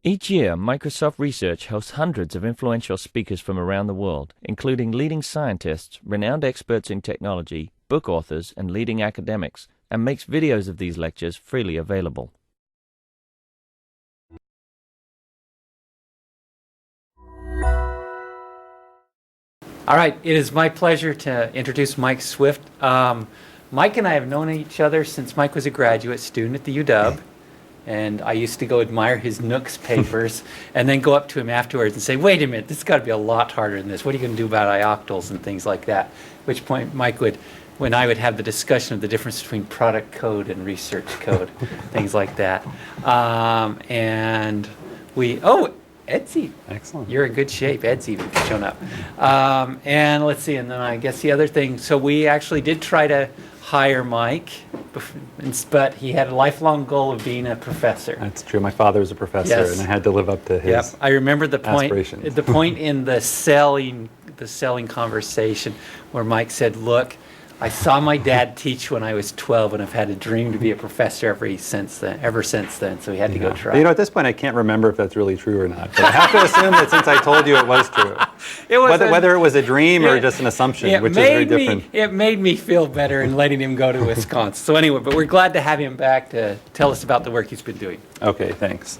Each year, Microsoft Research hosts hundreds of influential speakers from around the world, including leading scientists, renowned experts in technology, book authors, and leading academics, and makes videos of these lectures freely available. All right, it is my pleasure to introduce Mike Swift. Mike and I have known each other since Mike was a graduate student at the UW, and I used to go admire his Nooks papers and then go up to him afterwards and say, wait a minute, this has got to be a lot harder than this. What are you going to do about ioctals and things like that? At which point Mike would, when I would have the discussion of the difference between product code and research code, things like that. Etsy. Excellent. You're in good shape. Ed's even shown up. And let's see, and then I guess the other thing, so we actually did try to hire Mike, but he had a lifelong goal of being a professor. That's true. My father was a professor, Yes. and I had to live up to his Yep. I remember the point in the selling conversation where Mike said, look, I saw my dad teach when I was 12, and I've had a dream to be a professor ever since then, so he had to go try. You know, at this point, I can't remember if that's really true or not. But I have to assume that since I told you it was true. Whether it was a dream or just an assumption, which is very different. It made me feel better in letting him go to Wisconsin. So anyway, but we're glad to have him back to tell us about the work he's been doing. Okay, thanks.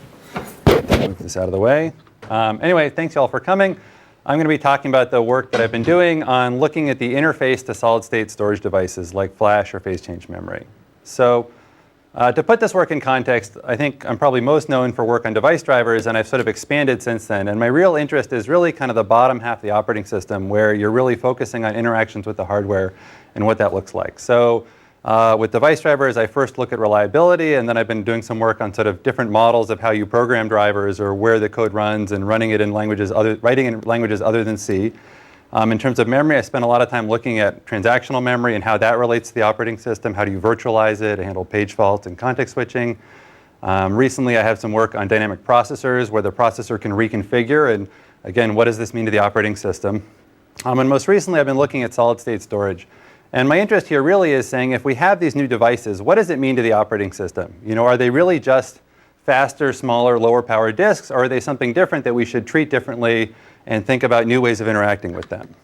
Move this out of the way. Anyway, thanks y'all for coming. I'm going to be talking about the work that I've been doing on looking at the interface to solid-state storage devices like flash or phase-change memory. So to put this work in context, I think I'm probably most known for work on device drivers, and I've sort of expanded since then. And my real interest is really kind of the bottom half of the operating system, where you're really focusing on interactions with the hardware and what that looks like. So with device drivers, I first look at reliability, and then I've been doing some work on sort of different models of how you program drivers or where the code runs and writing in languages other than C. In terms of memory, I spent a lot of time looking at transactional memory and how that relates to the operating system. How do you virtualize it, handle page faults and context switching? Recently, I have some work on dynamic processors where the processor can reconfigure. And again, what does this mean to the operating system? And most recently, I've been looking at solid-state storage. And my interest here really is saying, if we have these new devices, what does it mean to the operating system? You know, are they really just faster, smaller, lower power disks, or are they something different that we should treat differently and think about new ways of interacting with them?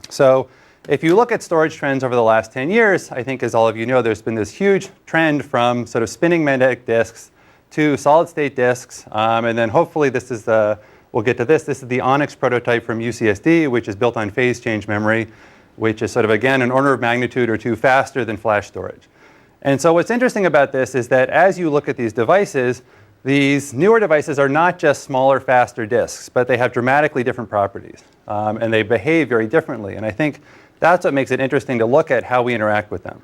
So if you look at storage trends over the last 10 years, I think, as all of you know, there's been this huge trend from sort of spinning magnetic disks to solid-state disks. And then hopefully we'll get to this. This is the Onyx prototype from UCSD, which is built on phase change memory, which is sort of, again, an order of magnitude or two faster than flash storage. And so what's interesting about this is that as you look at these devices, these newer devices are not just smaller, faster disks, but they have dramatically different properties. And they behave very differently. And I think that's what makes it interesting to look at how we interact with them.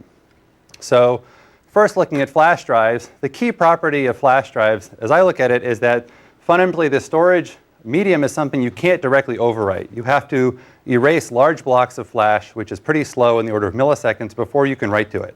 So first, looking at flash drives, the key property of flash drives, as I look at it, is that fundamentally the storage medium is something you can't directly overwrite. You have to erase large blocks of flash, which is pretty slow in the order of milliseconds, before you can write to it.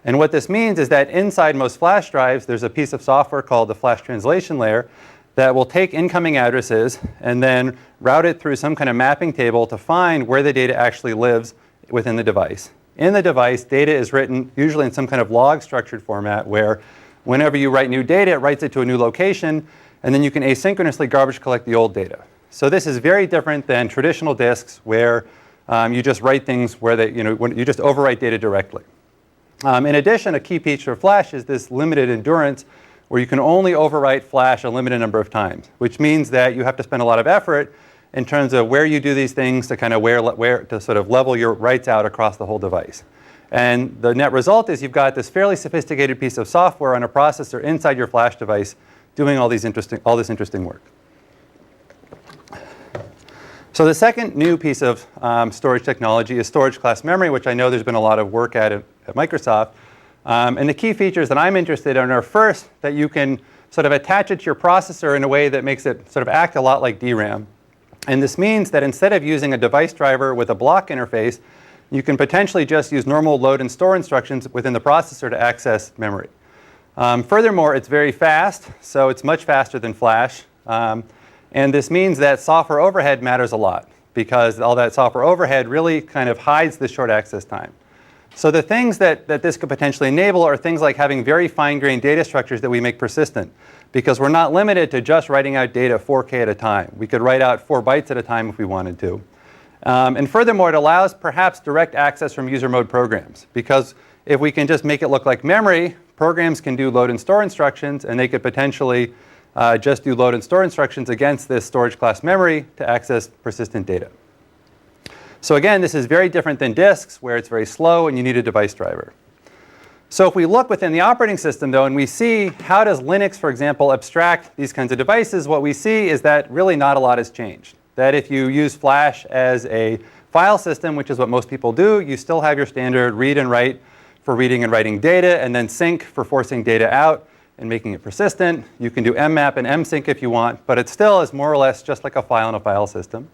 And what this means is that inside most flash drives, there's a piece of software called the flash translation layer that will take incoming addresses and then route it through some kind of mapping table to find where the data actually lives within the device. In the device, data is written usually in some kind of log structured format where whenever you write new data, it writes it to a new location, and then you can asynchronously garbage collect the old data. So this is very different than traditional disks where you just write things where you just overwrite data directly. In addition, a key feature of flash is this limited endurance, where you can only overwrite flash a limited number of times, which means that you have to spend a lot of effort in terms of where you do these things to kind of where to sort of level your writes out across the whole device. And the net result is you've got this fairly sophisticated piece of software on a processor inside your flash device doing all this interesting work. So the second new piece of storage technology is storage class memory, which I know there's been a lot of work at Microsoft. And the key features that I'm interested in are first that you can sort of attach it to your processor in a way that makes it sort of act a lot like DRAM. And this means that instead of using a device driver with a block interface, you can potentially just use normal load and store instructions within the processor to access memory. Furthermore, it's very fast, so it's much faster than flash. And this means that software overhead matters a lot, because all that software overhead really kind of hides the short access time. So the things that this could potentially enable are things like having very fine-grained data structures that we make persistent, because we're not limited to just writing out data 4K at a time. We could write out 4 bytes at a time if we wanted to. And furthermore, it allows perhaps direct access from user mode programs, because if we can just make it look like memory, programs can do load and store instructions, and they could potentially just do load and store instructions against this storage class memory to access persistent data. So again, this is very different than disks, where it's very slow and you need a device driver. So if we look within the operating system, though, and we see how does Linux, for example, abstract these kinds of devices, what we see is that really not a lot has changed. That if you use Flash as a file system, which is what most people do, you still have your standard read and write for reading and writing data, and then sync for forcing data out and making it persistent. You can do mmap and msync if you want, but it still is more or less just like a file in a file system.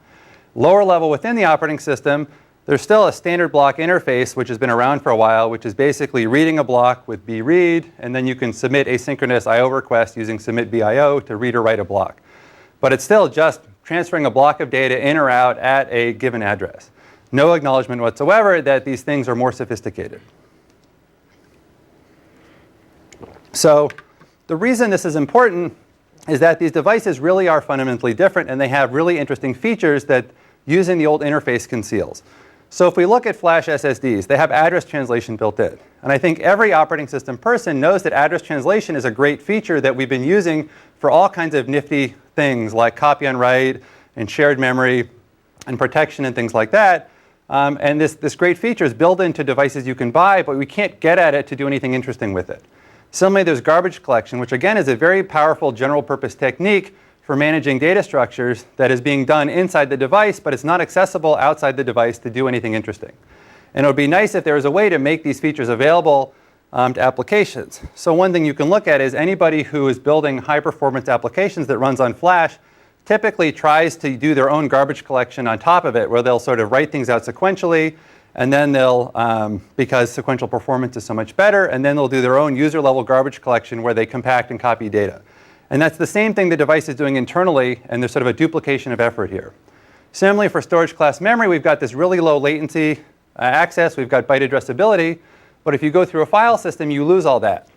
Lower level within the operating system, there's still a standard block interface, which has been around for a while, which is basically reading a block with bread, and then you can submit asynchronous I/O requests using submit BIO to read or write a block. But it's still just transferring a block of data in or out at a given address. No acknowledgement whatsoever that these things are more sophisticated. So the reason this is important is that these devices really are fundamentally different, and they have really interesting features that using the old interface conceals. So if we look at Flash SSDs, they have address translation built in. And I think every operating system person knows that address translation is a great feature that we've been using for all kinds of nifty things like copy on write and shared memory and protection and things like that. And this great feature is built into devices you can buy, but we can't get at it to do anything interesting with it. Similarly, there's garbage collection, which again is a very powerful general purpose technique for managing data structures that is being done inside the device, but it's not accessible outside the device to do anything interesting. And it would be nice if there was a way to make these features available to applications. So one thing you can look at is anybody who is building high-performance applications that runs on Flash typically tries to do their own garbage collection on top of it, where they'll sort of write things out sequentially, and then they'll, because sequential performance is so much better, and then they'll do their own user-level garbage collection where they compact and copy data. And that's the same thing the device is doing internally, and there's sort of a duplication of effort here. Similarly, for storage class memory, we've got this really low latency access. We've got byte addressability. But if you go through a file system, you lose all that.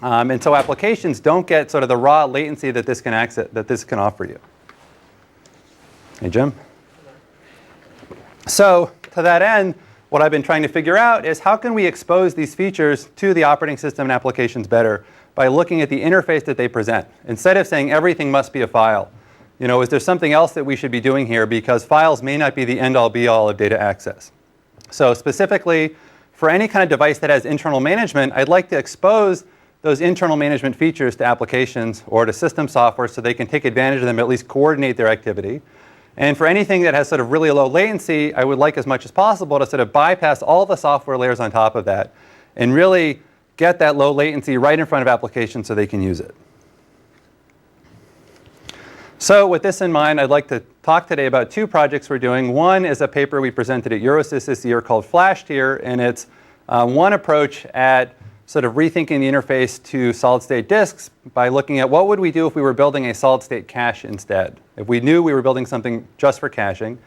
And so applications don't get sort of the raw latency that this can offer you. Hey, Jim? So to that end, what I've been trying to figure out is how can we expose these features to the operating system and applications better by looking at the interface that they present. Instead of saying everything must be a file, is there something else that we should be doing here, because files may not be the end-all be-all of data access. So specifically, for any kind of device that has internal management, I'd like to expose those internal management features to applications or to system software so they can take advantage of them, at least coordinate their activity. And for anything that has sort of really low latency, I would like as much as possible to sort of bypass all the software layers on top of that and really get that low latency right in front of applications so they can use it. So with this in mind, I'd like to talk today about 2 projects we're doing. One is a paper we presented at Eurosys this year called FlashTier, and it's one approach at sort of rethinking the interface to solid-state disks by looking at what would we do if we were building a solid-state cache instead, if we knew we were building something just for caching.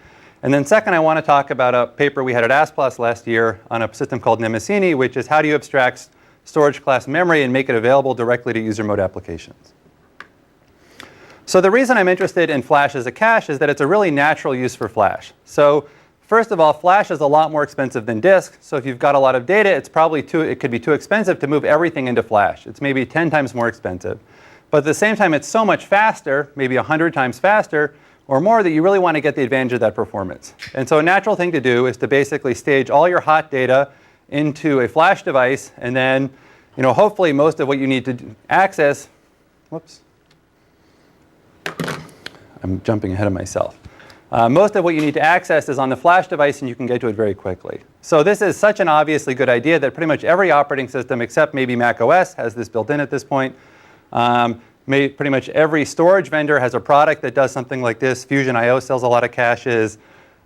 And then second, I want to talk about a paper we had at ASPLOS last year on a system called Mnemosyne, which is how do you abstract storage class memory and make it available directly to user mode applications. So the reason I'm interested in Flash as a cache is that it's a really natural use for Flash. So first of all, Flash is a lot more expensive than disk. So if you've got a lot of data, it could be too expensive to move everything into Flash. It's maybe 10 times more expensive. But at the same time, it's so much faster, maybe 100 times faster or more, that you really want to get the advantage of that performance. And so a natural thing to do is to basically stage all your hot data into a Flash device, and then hopefully most of what you need to access, whoops, I'm jumping ahead of myself. Most of what you need to access is on the Flash device, and you can get to it very quickly. So this is such an obviously good idea that pretty much every operating system, except maybe Mac OS, has this built in at this point. Pretty much every storage vendor has a product that does something like this. Fusion IO sells a lot of caches.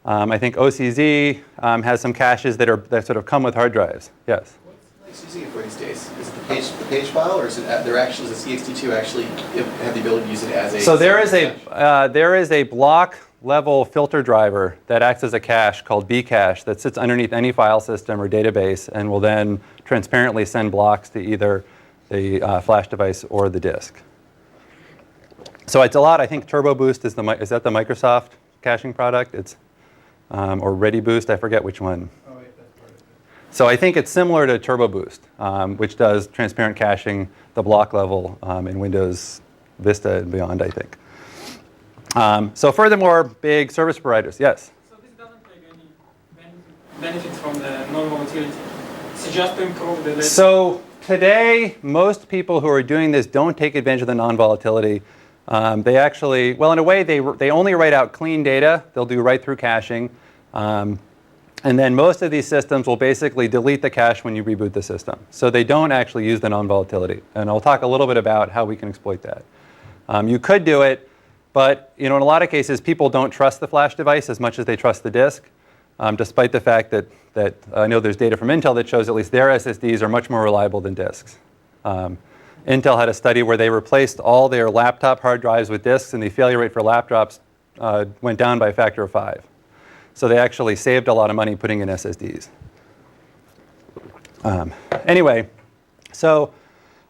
I think OCZ has some caches that sort of come with hard drives. Yes? What's using it for these days? Is it the page file, or is it there actually, does the ext2 actually have the ability to use it as a... So there is a block level filter driver that acts as a cache called bcache that sits underneath any file system or database and will then transparently send blocks to either the flash device or the disk. So it's a lot. I think Turbo Boost is that the Microsoft caching product? It's or Ready Boost. I forget which one. Oh, wait, that's part of it. So I think it's similar to Turbo Boost, which does transparent caching, the block level in Windows Vista and beyond, I think. So furthermore, big service providers. Yes? So this doesn't take any benefits from the non-volatility. It's just to improve the... So today, most people who are doing this don't take advantage of the non-volatility. They actually, well, in a way, they only write out clean data. They'll do write-through caching. And then most of these systems will basically delete the cache when you reboot the system. So they don't actually use the non-volatility. And I'll talk a little bit about how we can exploit that. You could do it, but in a lot of cases, people don't trust the flash device as much as they trust the disk, despite the fact that I know there's data from Intel that shows at least their SSDs are much more reliable than disks. Intel had a study where they replaced all their laptop hard drives with disks, and the failure rate for laptops went down by a factor of 5. So they actually saved a lot of money putting in SSDs. Anyway, so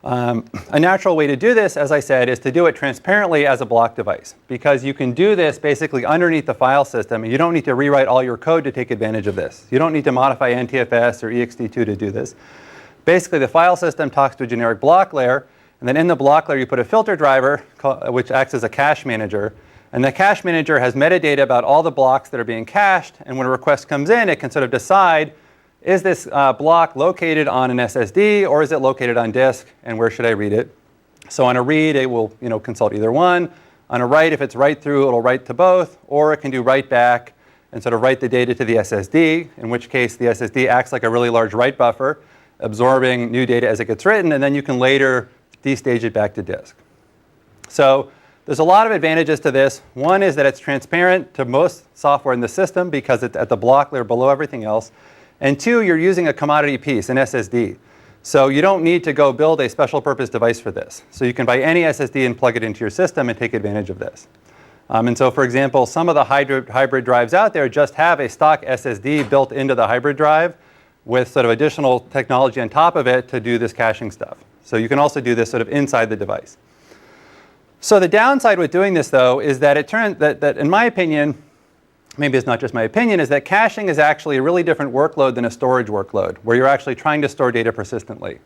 a natural way to do this, as I said, is to do it transparently as a block device, because you can do this basically underneath the file system, and you don't need to rewrite all your code to take advantage of this. You don't need to modify NTFS or ext2 to do this. Basically, the file system talks to a generic block layer, and then in the block layer you put a filter driver, which acts as a cache manager, and the cache manager has metadata about all the blocks that are being cached, and when a request comes in, it can sort of decide, is this block located on an SSD or is it located on disk, and where should I read it? So on a read, it will consult either one. On a write, if it's write through, it'll write to both, or it can do write back and sort of write the data to the SSD, in which case the SSD acts like a really large write buffer, absorbing new data as it gets written, and then you can later destage it back to disk. So there's a lot of advantages to this. One is that it's transparent to most software in the system because it's at the block layer below everything else. And two, you're using a commodity piece, an SSD. So you don't need to go build a special purpose device for this. So you can buy any SSD and plug it into your system and take advantage of this. And so, for example, some of the hybrid drives out there just have a stock SSD built into the hybrid drive with sort of additional technology on top of it to do this caching stuff. So you can also do this sort of inside the device. So the downside with doing this, though, is that that in my opinion, maybe it's not just my opinion, is that caching is actually a really different workload than a storage workload, where you're actually trying to store data persistently.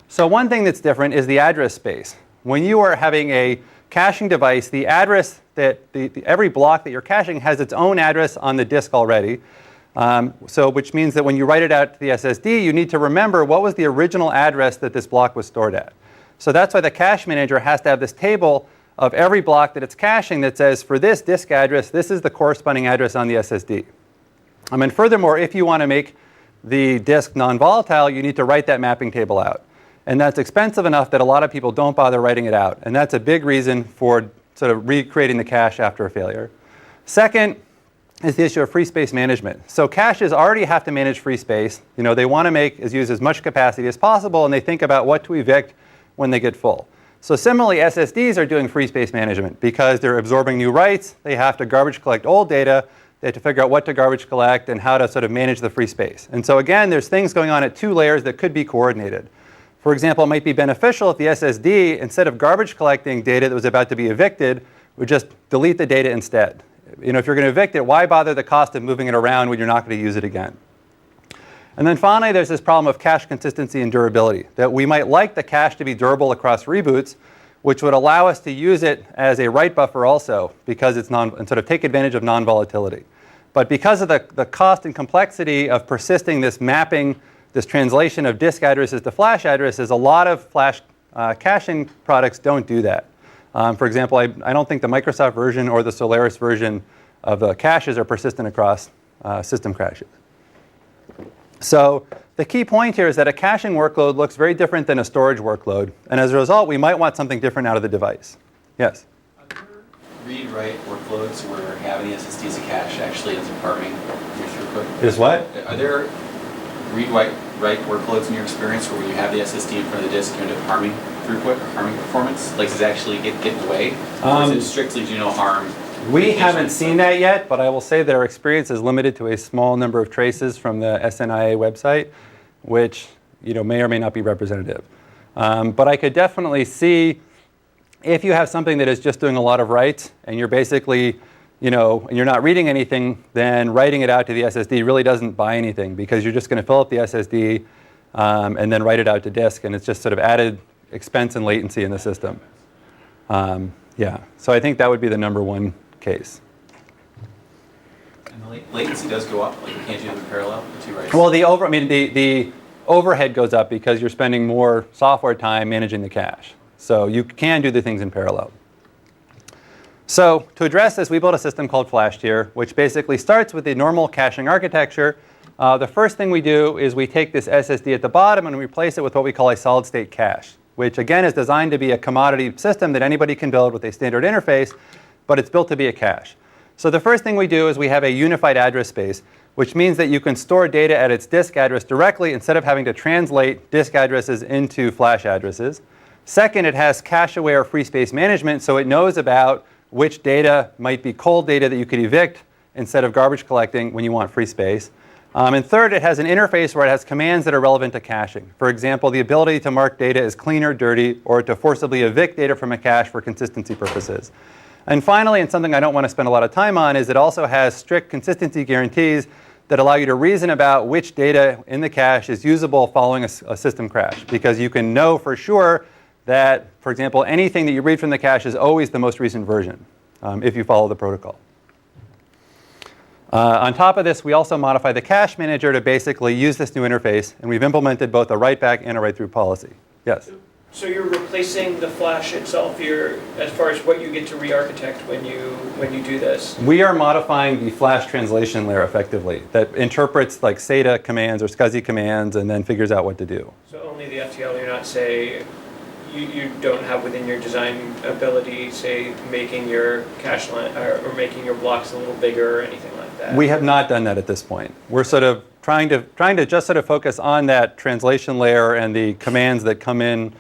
So one thing that's different is the address space. When you are having a caching device, the address that every block that you're caching has its own address on the disk already. Which means that when you write it out to the SSD, you need to remember what was the original address that this block was stored at. So that's why the cache manager has to have this table of every block that it's caching that says, for this disk address, this is the corresponding address on the SSD. And furthermore, if you want to make the disk non-volatile, you need to write that mapping table out. And that's expensive enough that a lot of people don't bother writing it out. And that's a big reason for sort of recreating the cache after a failure. Second is the issue of free space management. So caches already have to manage free space. They want to use as much capacity as possible, and they think about what to evict when they get full. So similarly, SSDs are doing free space management because they're absorbing new writes. They have to garbage collect old data. They have to figure out what to garbage collect and how to sort of manage the free space. And so again, there's things going on at two layers that could be coordinated. For example, it might be beneficial if the SSD, instead of garbage collecting data that was about to be evicted, would just delete the data instead. If you're going to evict it, why bother the cost of moving it around when you're not going to use it again? And then finally, there's this problem of cache consistency and durability, that we might like the cache to be durable across reboots, which would allow us to use it as a write buffer also, because it's and sort of take advantage of non-volatility. But because of the cost and complexity of persisting this mapping, this translation of disk addresses to flash addresses, a lot of flash caching products don't do that. For example, I don't think the Microsoft version or the Solaris version of the caches are persistent across system crashes. So the key point here is that a caching workload looks very different than a storage workload. And as a result, we might want something different out of the device. Yes? Are there read-write workloads where having the SSD as a cache actually ends up harming your throughput? Is what? Are there read-write workloads in your experience where when you have the SSD in front of the disk, you end up harming throughput or harming performance? Like, does it actually get in the way? Or is it strictly do no harm We haven't seen that yet, but I will say that our experience is limited to a small number of traces from the SNIA website, which may or may not be representative. But I could definitely see if you have something that is just doing a lot of writes and you're basically, and you're not reading anything, then writing it out to the SSD really doesn't buy anything because you're just going to fill up the SSD and then write it out to disk, and it's just sort of added expense and latency in the system. Yeah, so I think that would be the number one case. And the latency does go up, like you can't do them in parallel, the two writes. Well, the overhead goes up because you're spending more software time managing the cache. So you can do the things in parallel. So to address this, we built a system called FlashTier, which basically starts with the normal caching architecture. The first thing we do is we take this SSD at the bottom and replace it with what we call a solid-state cache, which again is designed to be a commodity system that anybody can build with a standard interface, but it's built to be a cache. So the first thing we do is we have a unified address space, which means that you can store data at its disk address directly instead of having to translate disk addresses into flash addresses. Second, it has cache-aware free space management, so it knows about which data might be cold data that you could evict instead of garbage collecting when you want free space. And third, it has an interface where it has commands that are relevant to caching. For example, the ability to mark data as clean or dirty, or to forcibly evict data from a cache for consistency purposes. And finally, and something I don't want to spend a lot of time on, is it also has strict consistency guarantees that allow you to reason about which data in the cache is usable following a system crash. Because you can know for sure that, for example, anything that you read from the cache is always the most recent version if you follow the protocol. On top of this, we also modify the Cache Manager to basically use this new interface, and we've implemented both a write-back and a write-through policy. Yes? So you're replacing the flash itself here as far as what you get to re-architect when you do this? We are modifying the flash translation layer effectively that interprets like SATA commands or SCSI commands and then figures out what to do. So only the FTL, you're not, say, you don't have within your design ability, say, making your cache line or making your blocks a little bigger or anything like that? We have not done that at this point. We're sort of trying to just sort of focus on that translation layer and the commands that come in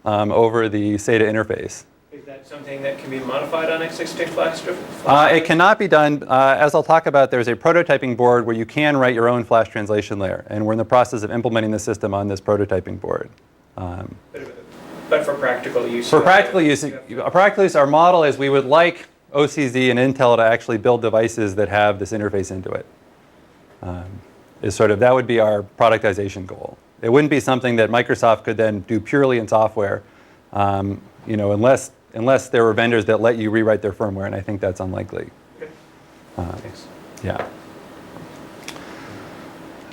over the SATA interface. Is that something that can be modified on x86 flash? It cannot be done. As I'll talk about, there's a prototyping board where you can write your own flash translation layer, and we're in the process of implementing the system on this prototyping board. But for practical use? For practical use, our model is we would like OCZ and Intel to actually build devices that have this interface into it. That would be our productization goal. It wouldn't be something that Microsoft could then do purely in software, unless there were vendors that let you rewrite their firmware, and I think that's unlikely. Okay. Thanks. Yeah.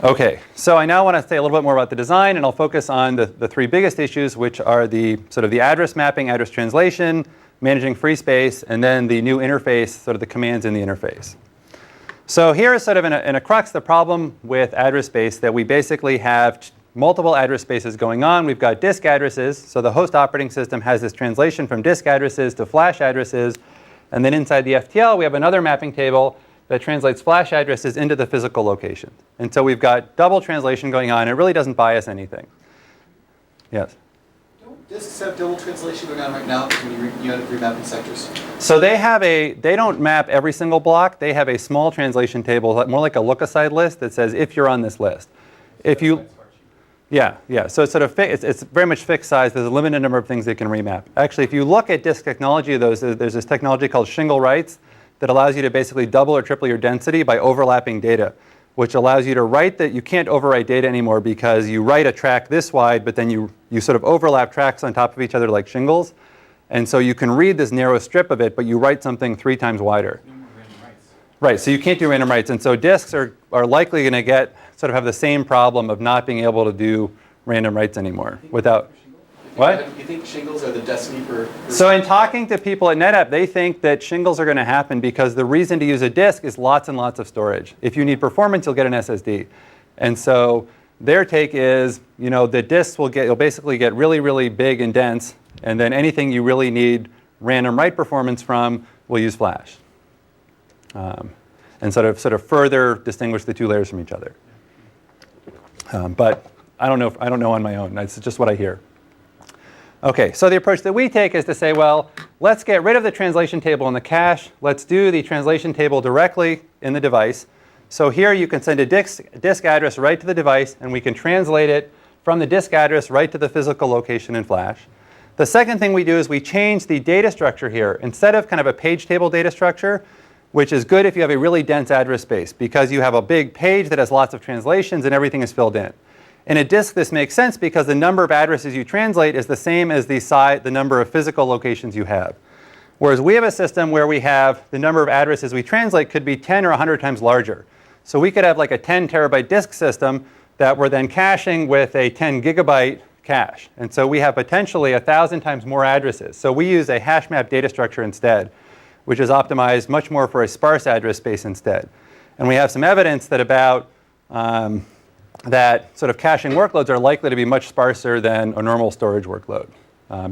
Okay, so I now want to say a little bit more about the design, and I'll focus on the three biggest issues, which are the sort of the address mapping, address translation, managing free space, and then the new interface, sort of the commands in the interface. So here is sort of in a crux the problem with address space, that we basically have multiple address spaces going on. We've got disk addresses, so the host operating system has this translation from disk addresses to flash addresses, and then inside the FTL we have another mapping table that translates flash addresses into the physical location. And so we've got double translation going on. It really doesn't bias anything. Yes? Don't disks have double translation going on right now when you end up remapping sectors? So they don't map every single block. They have a small translation table, more like a look-aside list that says if you're on this list. If you, yeah. So it's sort of it's very much fixed size. There's a limited number of things they can remap. Actually, if you look at disk technology, there's this technology called shingle writes that allows you to basically double or triple your density by overlapping data, which allows you to write that you can't overwrite data anymore because you write a track this wide, but then you sort of overlap tracks on top of each other like shingles. And so you can read this narrow strip of it, but you write something 3 times wider. Right, so you can't do random writes. And so disks are likely going to have the same problem of not being able to do random writes anymore without... What? You think shingles are the destiny for... So in talking to people at NetApp, they think that shingles are going to happen because the reason to use a disk is lots and lots of storage. If you need performance, you'll get an SSD. And so their take is, the disks you'll basically get really, really big and dense, and then anything you really need random write performance from will use flash. And sort of further distinguish the two layers from each other. But I don't know on my own. It's just what I hear. Okay, so the approach that we take is to say, well, let's get rid of the translation table in the cache. Let's do the translation table directly in the device. So here you can send a disk address right to the device, and we can translate it from the disk address right to the physical location in Flash. The second thing we do is we change the data structure here. Instead of kind of a page table data structure, which is good if you have a really dense address space, because you have a big page that has lots of translations and everything is filled in. In a disk, this makes sense because the number of addresses you translate is the same as the number of physical locations you have. Whereas we have a system where we have the number of addresses we translate could be 10 or 100 times larger. So we could have like a 10 terabyte disk system that we're then caching with a 10 gigabyte cache. And so we have potentially 1,000 times more addresses. So we use a hash map data structure instead, which is optimized much more for a sparse address space instead. And we have some evidence that that sort of caching workloads are likely to be much sparser than a normal storage workload,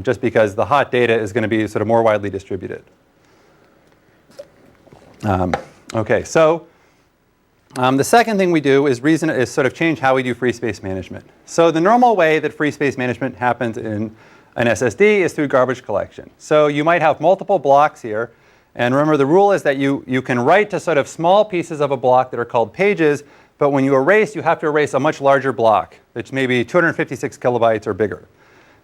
just because the hot data is going to be sort of more widely distributed. Okay, so the second thing we do is sort of change how we do free space management. So the normal way that free space management happens in an SSD is through garbage collection. So you might have multiple blocks here. And remember, the rule is that you can write to sort of small pieces of a block that are called pages. But when you erase, you have to erase a much larger block, which may be 256 kilobytes or bigger.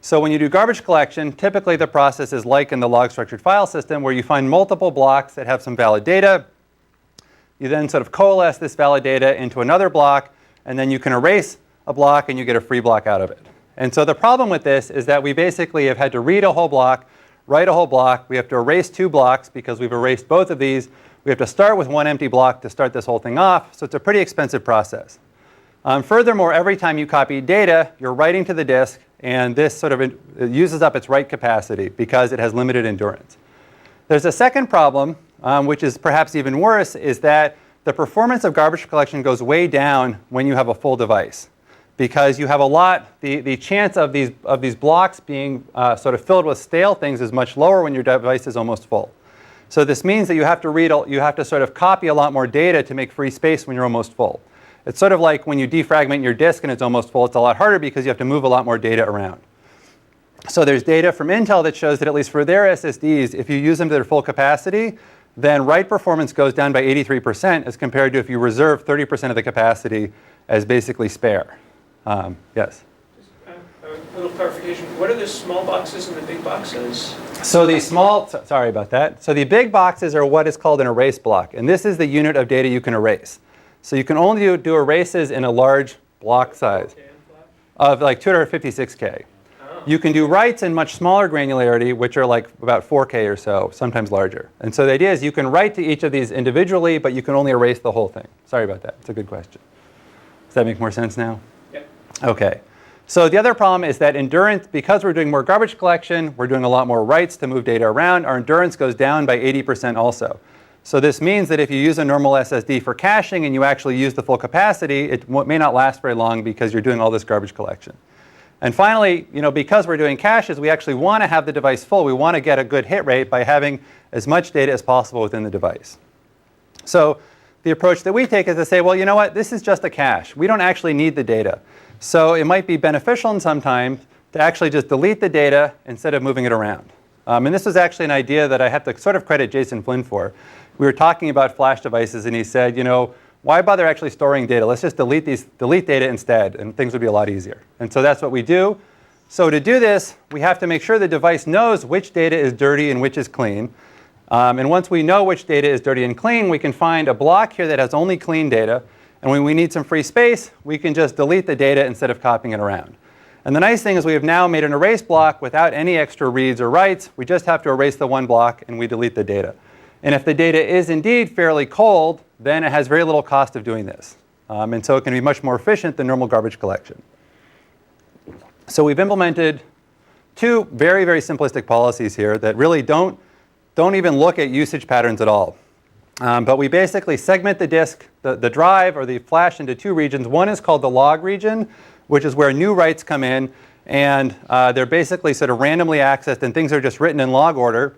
So when you do garbage collection, typically the process is like in the log structured file system, where you find multiple blocks that have some valid data. You then sort of coalesce this valid data into another block, and then you can erase a block and you get a free block out of it. And so the problem with this is that we basically have had to read a whole block, write a whole block. We have to erase 2 blocks because we've erased both of these. We have to start with 1 empty block to start this whole thing off. So it's a pretty expensive process. Furthermore, every time you copy data, you're writing to the disk, and this sort of it uses up its write capacity because it has limited endurance. There's a second problem, which is perhaps even worse, is that the performance of garbage collection goes way down when you have a full device, because you have the chance of these blocks being sort of filled with stale things is much lower when your device is almost full. So this means that you have to sort of copy a lot more data to make free space when you're almost full. It's sort of like when you defragment your disk and it's almost full, it's a lot harder because you have to move a lot more data around. So there's data from Intel that shows that at least for their SSDs, if you use them to their full capacity, then write performance goes down by 83% as compared to if you reserve 30% of the capacity as basically spare. Yes? A little clarification. What are the small boxes and the big boxes? So the sorry about that. So the big boxes are what is called an erase block. And this is the unit of data you can erase. So you can only do erases in a large block size of like 256K. Oh. You can do writes in much smaller granularity, which are like about 4K or so, sometimes larger. And so the idea is you can write to each of these individually, but you can only erase the whole thing. Sorry about that. It's a good question. Does that make more sense now? Yep. Okay. So the other problem is that endurance, because we're doing more garbage collection, we're doing a lot more writes to move data around, our endurance goes down by 80% also. So this means that if you use a normal SSD for caching and you actually use the full capacity, it may not last very long because you're doing all this garbage collection. And finally, because we're doing caches, we actually want to have the device full. We want to get a good hit rate by having as much data as possible within the device. So the approach that we take is to say, well, you know what? This is just a cache. We don't actually need the data. So it might be beneficial in some time to actually just delete the data instead of moving it around. And this was actually an idea that I have to sort of credit Jason Flynn for. We were talking about flash devices, and he said, why bother actually storing data? Let's just delete data instead, and things would be a lot easier. And so that's what we do. So to do this, we have to make sure the device knows which data is dirty and which is clean. And once we know which data is dirty and clean, we can find a block here that has only clean data. And when we need some free space, we can just delete the data instead of copying it around. And the nice thing is we have now made an erase block without any extra reads or writes. We just have to erase the one block, and we delete the data. And if the data is indeed fairly cold, then it has very little cost of doing this. And so it can be much more efficient than normal garbage collection. So we've implemented 2 very, very simplistic policies here that really don't even look at usage patterns at all. But we basically segment the disk, the drive or the flash into 2 regions. One is called the log region, which is where new writes come in. And they're basically sort of randomly accessed, and things are just written in log order.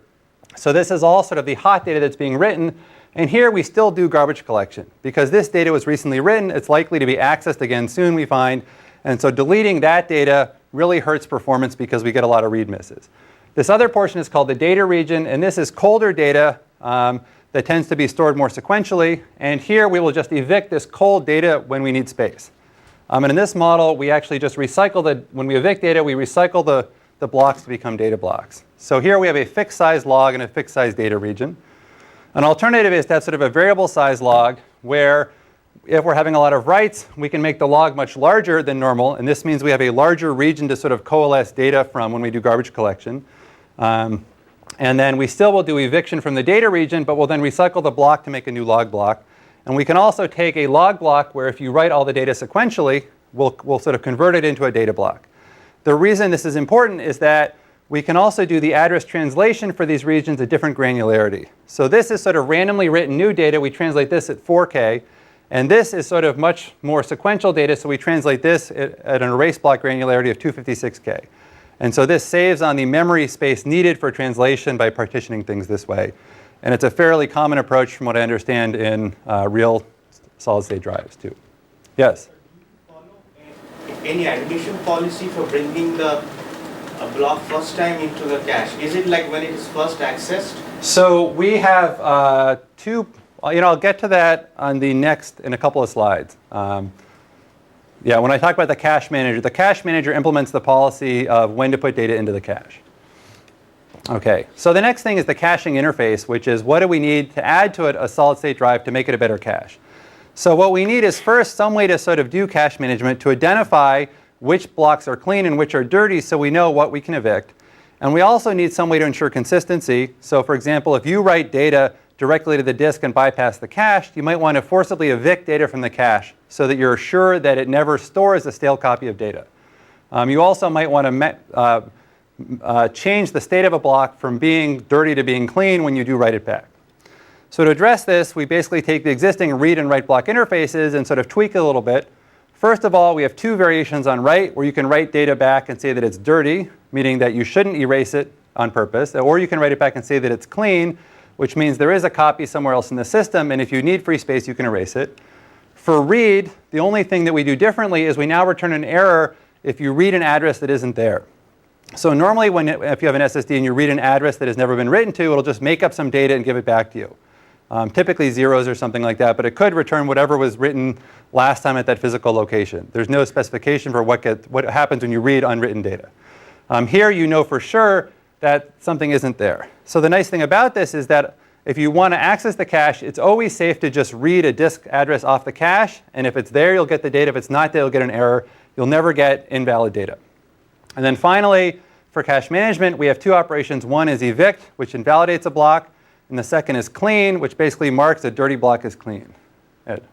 So this is all sort of the hot data that's being written. And here we still do garbage collection. Because this data was recently written, it's likely to be accessed again soon, we find. And so deleting that data really hurts performance because we get a lot of read misses. This other portion is called the data region, and this is colder data that tends to be stored more sequentially. And here we will just evict this cold data when we need space. And in this model, we actually just recycle when we evict data, we recycle the blocks to become data blocks. So here we have a fixed size log and a fixed size data region. An alternative is to have sort of a variable size log where if we're having a lot of writes, we can make the log much larger than normal. And this means we have a larger region to sort of coalesce data from when we do garbage collection. And then we still will do eviction from the data region, but we'll then recycle the block to make a new log block. And we can also take a log block where if you write all the data sequentially, we'll sort of convert it into a data block. The reason this is important is that we can also do the address translation for these regions at different granularity. So this is sort of randomly written new data. We translate this at 4K. And this is sort of much more sequential data. So we translate this at an erase block granularity of 256K. And so this saves on the memory space needed for translation by partitioning things this way. And it's a fairly common approach from what I understand in real solid-state drives too. Yes? Any admission policy for bringing the block first time into the cache? Is it like when it is first accessed? So we have two, I'll get to that on the next in a couple of slides. Yeah, when I talk about the cache manager implements the policy of when to put data into the cache. Okay, so the next thing is the caching interface, which is what do we need to add to it a solid-state drive to make it a better cache. So what we need is first some way to sort of do cache management to identify which blocks are clean and which are dirty so we know what we can evict. And we also need some way to ensure consistency. So for example, if you write data directly to the disk and bypass the cache, you might want to forcibly evict data from the cache so that you're sure that it never stores a stale copy of data. You also might want to change the state of a block from being dirty to being clean when you do write it back. So to address this, we basically take the existing read and write block interfaces and sort of tweak it a little bit. First of all, we have two variations on write, where you can write data back and say that it's dirty, meaning that you shouldn't erase it on purpose, or you can write it back and say that it's clean, which means there is a copy somewhere else in the system, and if you need free space, you can erase it. For read, the only thing that we do differently is we now return an error if you read an address that isn't there. So normally if you have an SSD and you read an address that has never been written to, it'll just make up some data and give it back to you. Typically zeros or something like that, but it could return whatever was written last time at that physical location. There's no specification for what happens when you read unwritten data. Here you know for sure that something isn't there. So the nice thing about this is that if you want to access the cache, it's always safe to just read a disk address off the cache, and if it's there, you'll get the data. If it's not there, you'll get an error. You'll never get invalid data. And then finally, for cache management, we have two operations. One is evict, which invalidates a block, and the second is clean, which basically marks a dirty block as clean. Ed?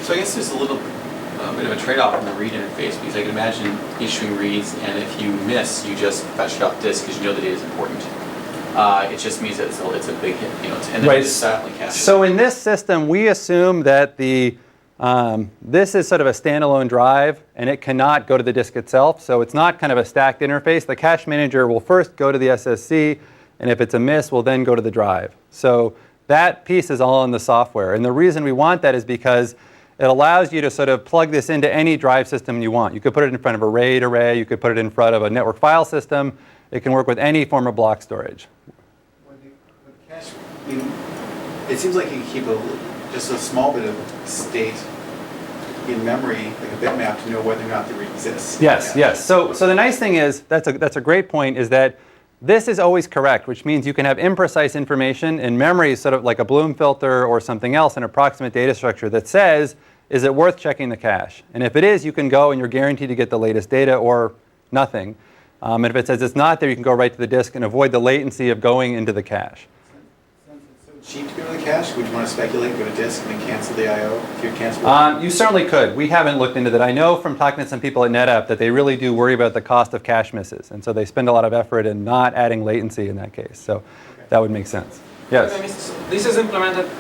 So I guess there's a little bit of a trade-off in the read interface, because I can imagine issuing reads, and if you miss, you just fetch it off disk because you know the data is important. It just means that it's a big hit, and then right. it's silently cached. So in this system, we assume that this is sort of a standalone drive, and it cannot go to the disk itself. So it's not kind of a stacked interface. The cache manager will first go to the SSC, and if it's a miss, we'll then go to the drive. So that piece is all in the software. And the reason we want that is because it allows you to sort of plug this into any drive system you want. You could put it in front of a RAID array. You could put it in front of a network file system. It can work with any form of block storage. With cache, it seems like you keep just a small bit of state in memory, like a bitmap, to know whether or not there exists. Yes, yes. So the nice thing is, that's a great point, is that this is always correct, which means you can have imprecise information in memory, sort of like a Bloom filter or something else, an approximate data structure that says, is it worth checking the cache? And if it is, you can go and you're guaranteed to get the latest data or nothing. And if it says it's not there, you can go right to the disk and avoid the latency of going into the cache. Since it's so cheap to go to the cache, would you want to speculate, go to disk, and then cancel the I/O if you're canceling? You certainly could. We haven't looked into that. I know from talking to some people at NetApp that they really do worry about the cost of cache misses. And so they spend a lot of effort in not adding latency in that case. So that would make sense. Yes? This is implemented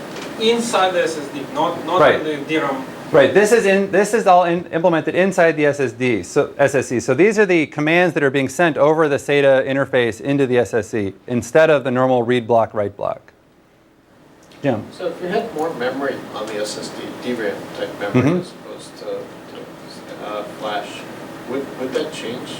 inside the SSD, not right. in the DRAM. Right. This is all implemented inside the SSD. So SSC. So these are the commands that are being sent over the SATA interface into the SSC instead of the normal read block, write block. Jim. So if you had more memory on the SSD, DRAM type memory as opposed to flash, Would that change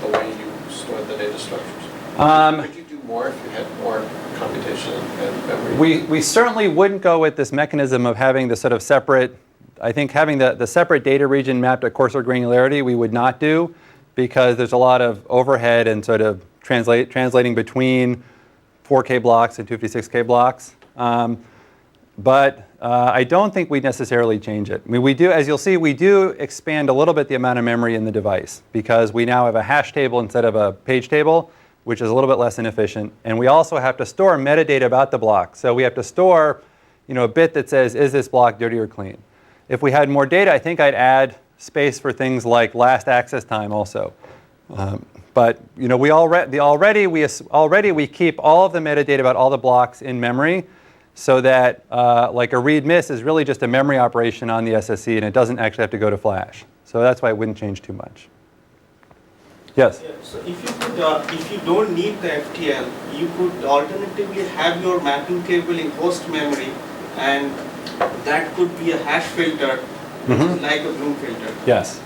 the way you store the data structures? Could you do more if you had more computation and memory? We certainly wouldn't go with this mechanism of having the sort of separate, I think having the separate data region mapped at coarser granularity we would not do, because there's a lot of overhead and sort of translating between 4K blocks and 256K blocks. But I don't think we'd necessarily change it. I mean, we do, as you'll see, we do expand a little bit the amount of memory in the device, because we now have a hash table instead of a page table, which is a little bit less inefficient. And we also have to store metadata about the block. So we have to store, a bit that says, is this block dirty or clean? If we had more data, I think I'd add space for things like last access time also. But we already we keep all of the metadata about all the blocks in memory, so that like a read miss is really just a memory operation on the SSD, and it doesn't actually have to go to flash. So that's why it wouldn't change too much. Yes? Yeah, so if you don't need the FTL, you could alternatively have your mapping table in host memory, and that could be a hash filter, which is like a Bloom filter. Yes.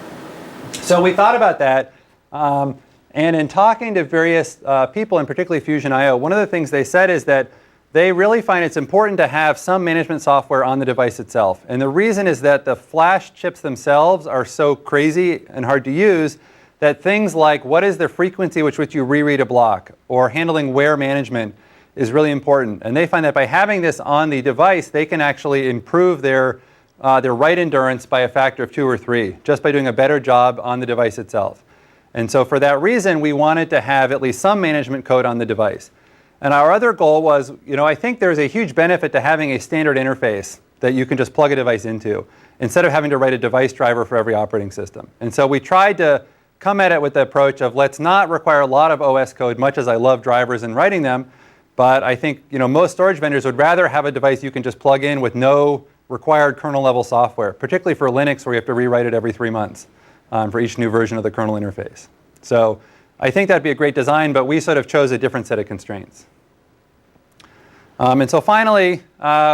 So we thought about that. And in talking to various people, and particularly Fusion.io, one of the things they said is that they really find it's important to have some management software on the device itself. And the reason is that the flash chips themselves are so crazy and hard to use that things like what is the frequency with which you reread a block, or handling wear management, is really important. And they find that by having this on the device, they can actually improve their write endurance by a factor of 2 or 3, just by doing a better job on the device itself. And so for that reason, we wanted to have at least some management code on the device. And our other goal was, I think there's a huge benefit to having a standard interface that you can just plug a device into, instead of having to write a device driver for every operating system. And so we tried to come at it with the approach of, let's not require a lot of OS code, much as I love drivers and writing them. But I think most storage vendors would rather have a device you can just plug in with no required kernel level software, particularly for Linux, where you have to rewrite it every 3 months for each new version of the kernel interface. So I think that'd be a great design, but we sort of chose a different set of constraints. And so finally,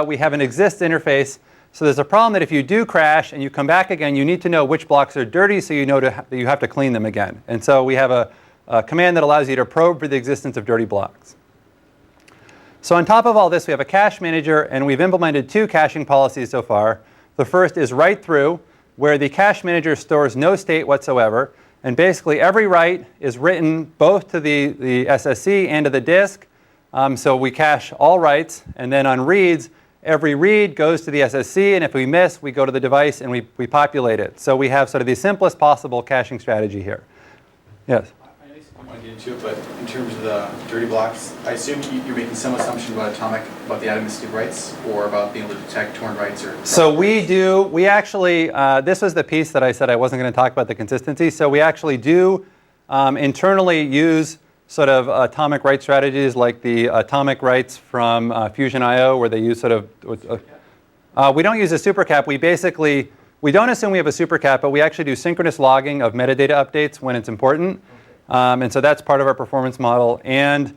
we have an exist interface. So there's a problem that if you do crash and you come back again, you need to know which blocks are dirty, so you know that you have to clean them again. And so we have a command that allows you to probe for the existence of dirty blocks. So on top of all this, we have a cache manager, and we've implemented 2 caching policies so far. The first is write through, where the cache manager stores no state whatsoever. And basically every write is written both to the SSD and to the disk. So we cache all writes, and then on reads, every read goes to the SSD, and if we miss, we go to the device and we populate it. So we have sort of the simplest possible caching strategy here. Yes? I don't want to get into it, but in terms of the dirty blocks, I assume you're making some assumption about the atomicity of writes, or about being able to detect torn writes or... So we actually, this was the piece that I said I wasn't going to talk about the consistency. So we actually do internally use sort of atomic write strategies, like the atomic writes from Fusion.io, where they use sort of... we don't use a supercap. We don't assume we have a supercap, but we actually do synchronous logging of metadata updates when it's important. And so that's part of our performance model. And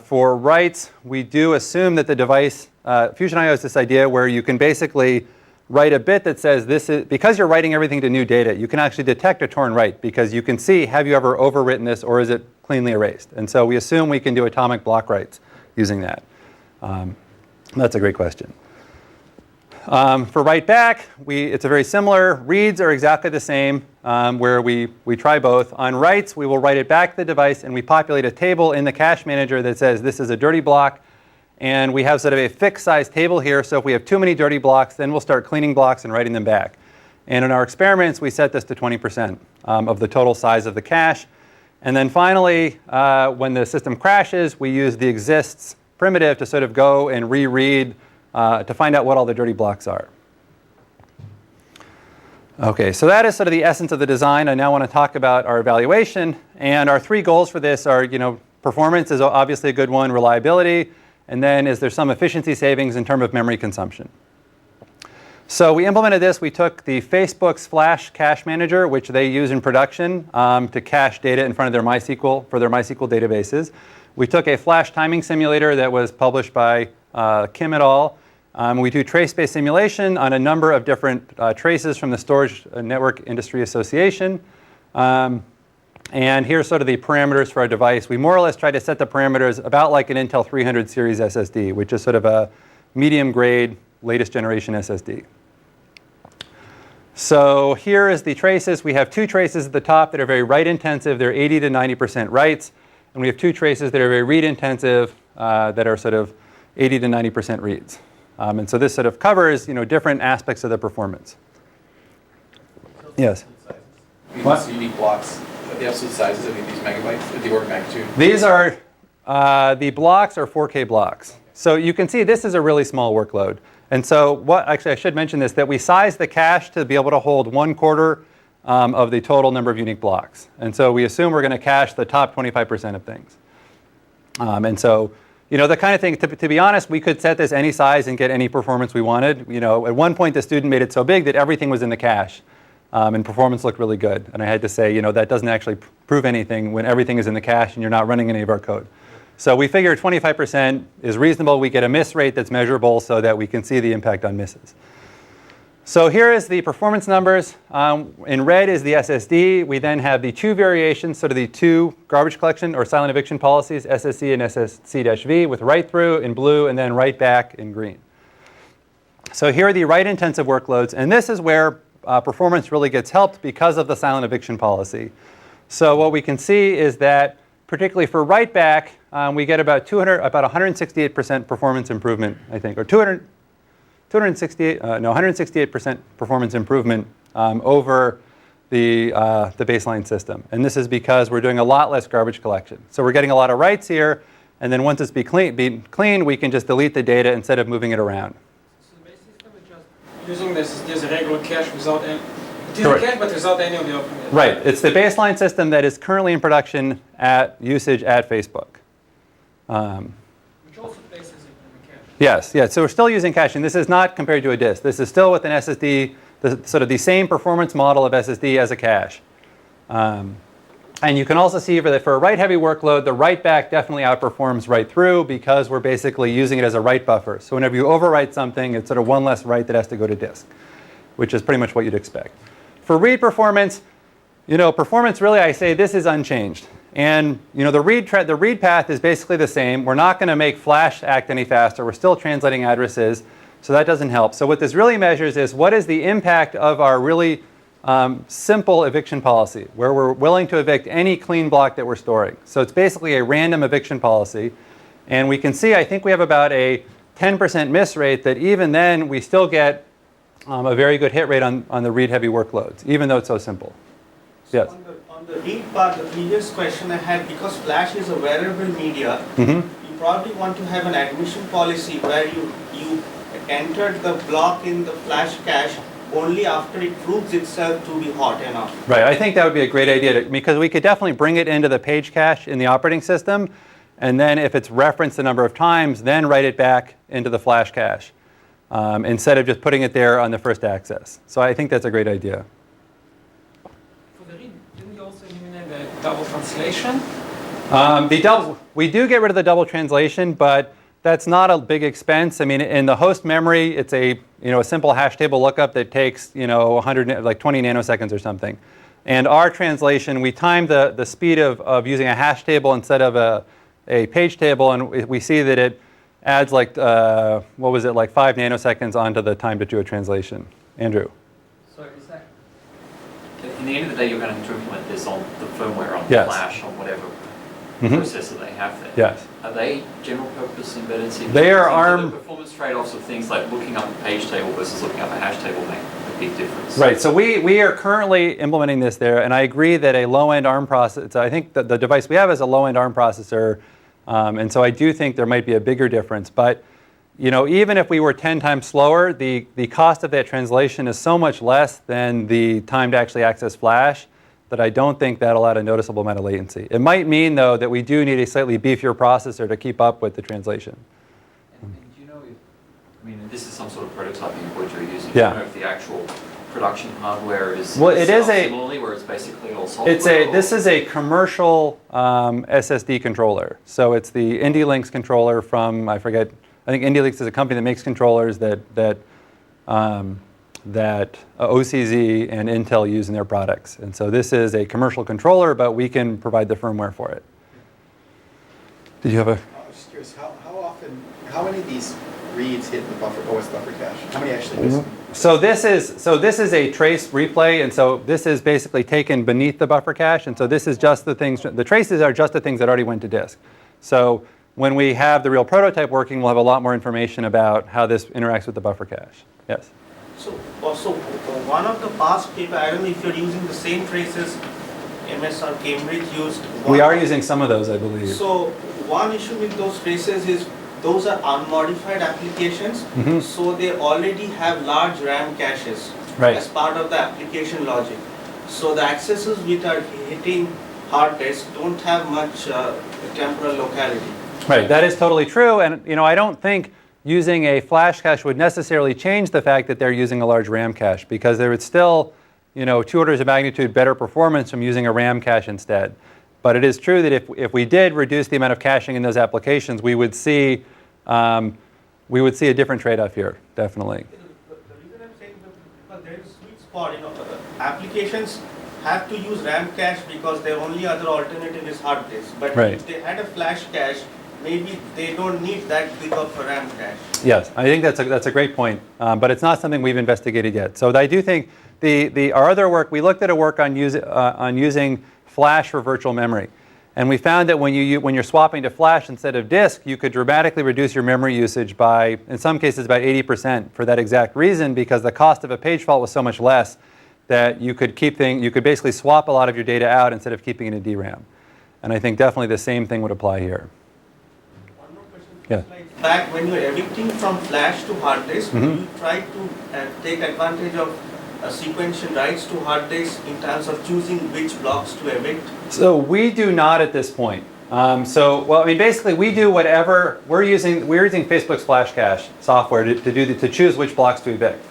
for writes, we do assume that the device, Fusion.io has this idea where you can basically write a bit that says this is, because you're writing everything to new data, you can actually detect a torn write, because you can see, have you ever overwritten this, or is it cleanly erased? And so we assume we can do atomic block writes using that. That's a great question. For write back, it's a very similar. Reads are exactly the same, where we try both. On writes, we will write it back to the device, and we populate a table in the cache manager that says this is a dirty block. And we have sort of a fixed size table here, so if we have too many dirty blocks, then we'll start cleaning blocks and writing them back. And in our experiments, we set this to 20% of the total size of the cache. And then finally, when the system crashes, we use the exists primitive to sort of go and reread to find out what all the dirty blocks are. Okay, so that is sort of the essence of the design. I now want to talk about our evaluation. And our 3 goals for this are, performance is obviously a good one, reliability, and then is there some efficiency savings in terms of memory consumption. So we implemented this. We took the Facebook's Flash Cache Manager, which they use in production to cache data in front of their MySQL, for their MySQL databases. We took a flash timing simulator that was published by Kim et al. We do trace-based simulation on a number of different traces from the Storage Network Industry Association. And here's sort of the parameters for our device. We more or less try to set the parameters about like an Intel 300 series SSD, which is sort of a medium grade, latest generation SSD. So here is the traces. We have two traces at the top that are very write intensive. They're 80 to 90% writes. And we have two traces that are very read intensive that are sort of 80 to 90% reads. And so this sort of covers, different aspects of the performance. Yes? What? Unique blocks, the absolute sizes of these megabytes, the order of magnitude. These are, the blocks are 4K blocks. So you can see this is a really small workload. And so actually I should mention this, that we size the cache to be able to hold 1/4 of the total number of unique blocks. And so we assume we're going to cache the top 25% of things. And so, the kind of thing, to be honest, we could set this any size and get any performance we wanted. At one point the student made it so big that everything was in the cache. And performance looked really good. And I had to say, that doesn't actually prove anything when everything is in the cache and you're not running any of our code. So we figure 25% is reasonable. We get a miss rate that's measurable so that we can see the impact on misses. So here is the performance numbers. In red is the SSD. We then have the two variations, sort of the two garbage collection or silent eviction policies, SSC and SSC-V, with write through in blue and then write back in green. So here are the write intensive workloads. And this is where performance really gets helped because of the silent eviction policy. So what we can see is that particularly for write back, we get about 168% performance improvement, I think, or 168% performance improvement over the baseline system. And this is because we're doing a lot less garbage collection. So we're getting a lot of writes here, and then once it's been clean, we can just delete the data instead of moving it around. So the base system is just using this a regular cache without any. It is Correct. a cache, but without any of the operating. Right. It's the baseline system that is currently in production at usage at Facebook. Which also places it in the cache. Yes. So we're still using caching. This is not compared to a disk. This is still with an SSD, sort of the same performance model of SSD as a cache. And you can also see for a write-heavy workload, the write-back definitely outperforms write-through because we're basically using it as a write buffer. So whenever you overwrite something, it's sort of one less write that has to go to disk, which is pretty much what you'd expect. For read performance, performance really, I say this is unchanged. And the read path is basically the same. We're not going to make Flash act any faster. We're still translating addresses, so that doesn't help. So what this really measures is what is the impact of our really simple eviction policy, where we're willing to evict any clean block that we're storing. So it's basically a random eviction policy. And we can see, I think we have about a 10% miss rate that even then we still get a very good hit rate on the read-heavy workloads, even though it's so simple. So Yes? on the read part, the previous question I had, because Flash is a wearable media, you probably want to have an admission policy where you entered the block in the Flash cache only after it proves itself to be hot enough. Right. I think that would be a great idea because we could definitely bring it into the page cache in the operating system, and then if it's referenced a number of times, then write it back into the Flash cache instead of just putting it there on the first access. So I think that's a great idea. For the read, didn't you also eliminate the double translation? We do get rid of the double translation, but that's not a big expense. I mean, in the host memory, it's a simple hash table lookup that takes 20 nanoseconds or something. And our translation, we time the speed of using a hash table instead of a page table, and we see that it adds like 5 nanoseconds onto the time to do a translation. Andrew. So is that in the end of the day, you're going to implement this on the firmware, on Yes. Flash, on whatever processor they have there. Yes. Are they general purpose embedded CPUs? They are Do ARM. the performance trade-offs of things like looking up a page table versus looking up a hash table make a big difference. Right. So we are currently implementing this there, and I agree that a low-end ARM processor. I think that the device we have is a low-end ARM processor, and so I do think there might be a bigger difference. But even if we were 10 times slower, the cost of that translation is so much less than the time to actually access Flash that I don't think that'll add a noticeable amount of latency. It might mean, though, that we do need a slightly beefier processor to keep up with the translation. And do you know if, this is some sort of prototyping of what you're using. Yeah. Do you know if the actual production hardware is Well, it is a similarly, where it's basically all software? This is a commercial SSD controller. So it's the IndyLinks controller from, I think IndyLinks is a company that makes controllers that that OCZ and Intel use in their products. And so this is a commercial controller, but we can provide the firmware for it. Did you have a? I was just curious, how many of these reads hit the buffer, OS buffer cache? How many actually miss them? So this is a trace replay, and so this is basically taken beneath the buffer cache, and so this is just the things, the traces are just the things that already went to disk. So when we have the real prototype working, we'll have a lot more information about how this interacts with the buffer cache. Yes? So also one of the past paper, I don't know if you're using the same traces MS or Cambridge used. We are using some of those, I believe. So one issue with those traces is those are unmodified applications, so they already have large RAM caches as part of the application logic. So the accesses which are hitting hard disk don't have much temporal locality. Right, that is totally true, and I don't think using a flash cache would necessarily change the fact that they're using a large RAM cache, because there would still, 2 orders of magnitude better performance from using a RAM cache instead. But it is true that if we did reduce the amount of caching in those applications, we would see a different trade-off here, definitely. The reason I'm saying that there is a sweet spot, applications have to use RAM cache because their only other alternative is hard disk. But if they had a flash cache, maybe they don't need that big of a RAM cache. Yes, I think that's a great point, but it's not something we've investigated yet. So I do think our other work, we looked at a work on using flash for virtual memory, and we found that when you're swapping to flash instead of disk, you could dramatically reduce your memory usage by, in some cases, about 80% for that exact reason, because the cost of a page fault was so much less that you could basically swap a lot of your data out instead of keeping it in DRAM. And I think definitely the same thing would apply here. One more question. Yeah. Back when you're evicting from flash to hard disk, you try to take advantage of sequential writes to hard disk in terms of choosing which blocks to evict? So we do not at this point. Basically we do whatever, we're using Facebook's flash cache software to choose which blocks to evict.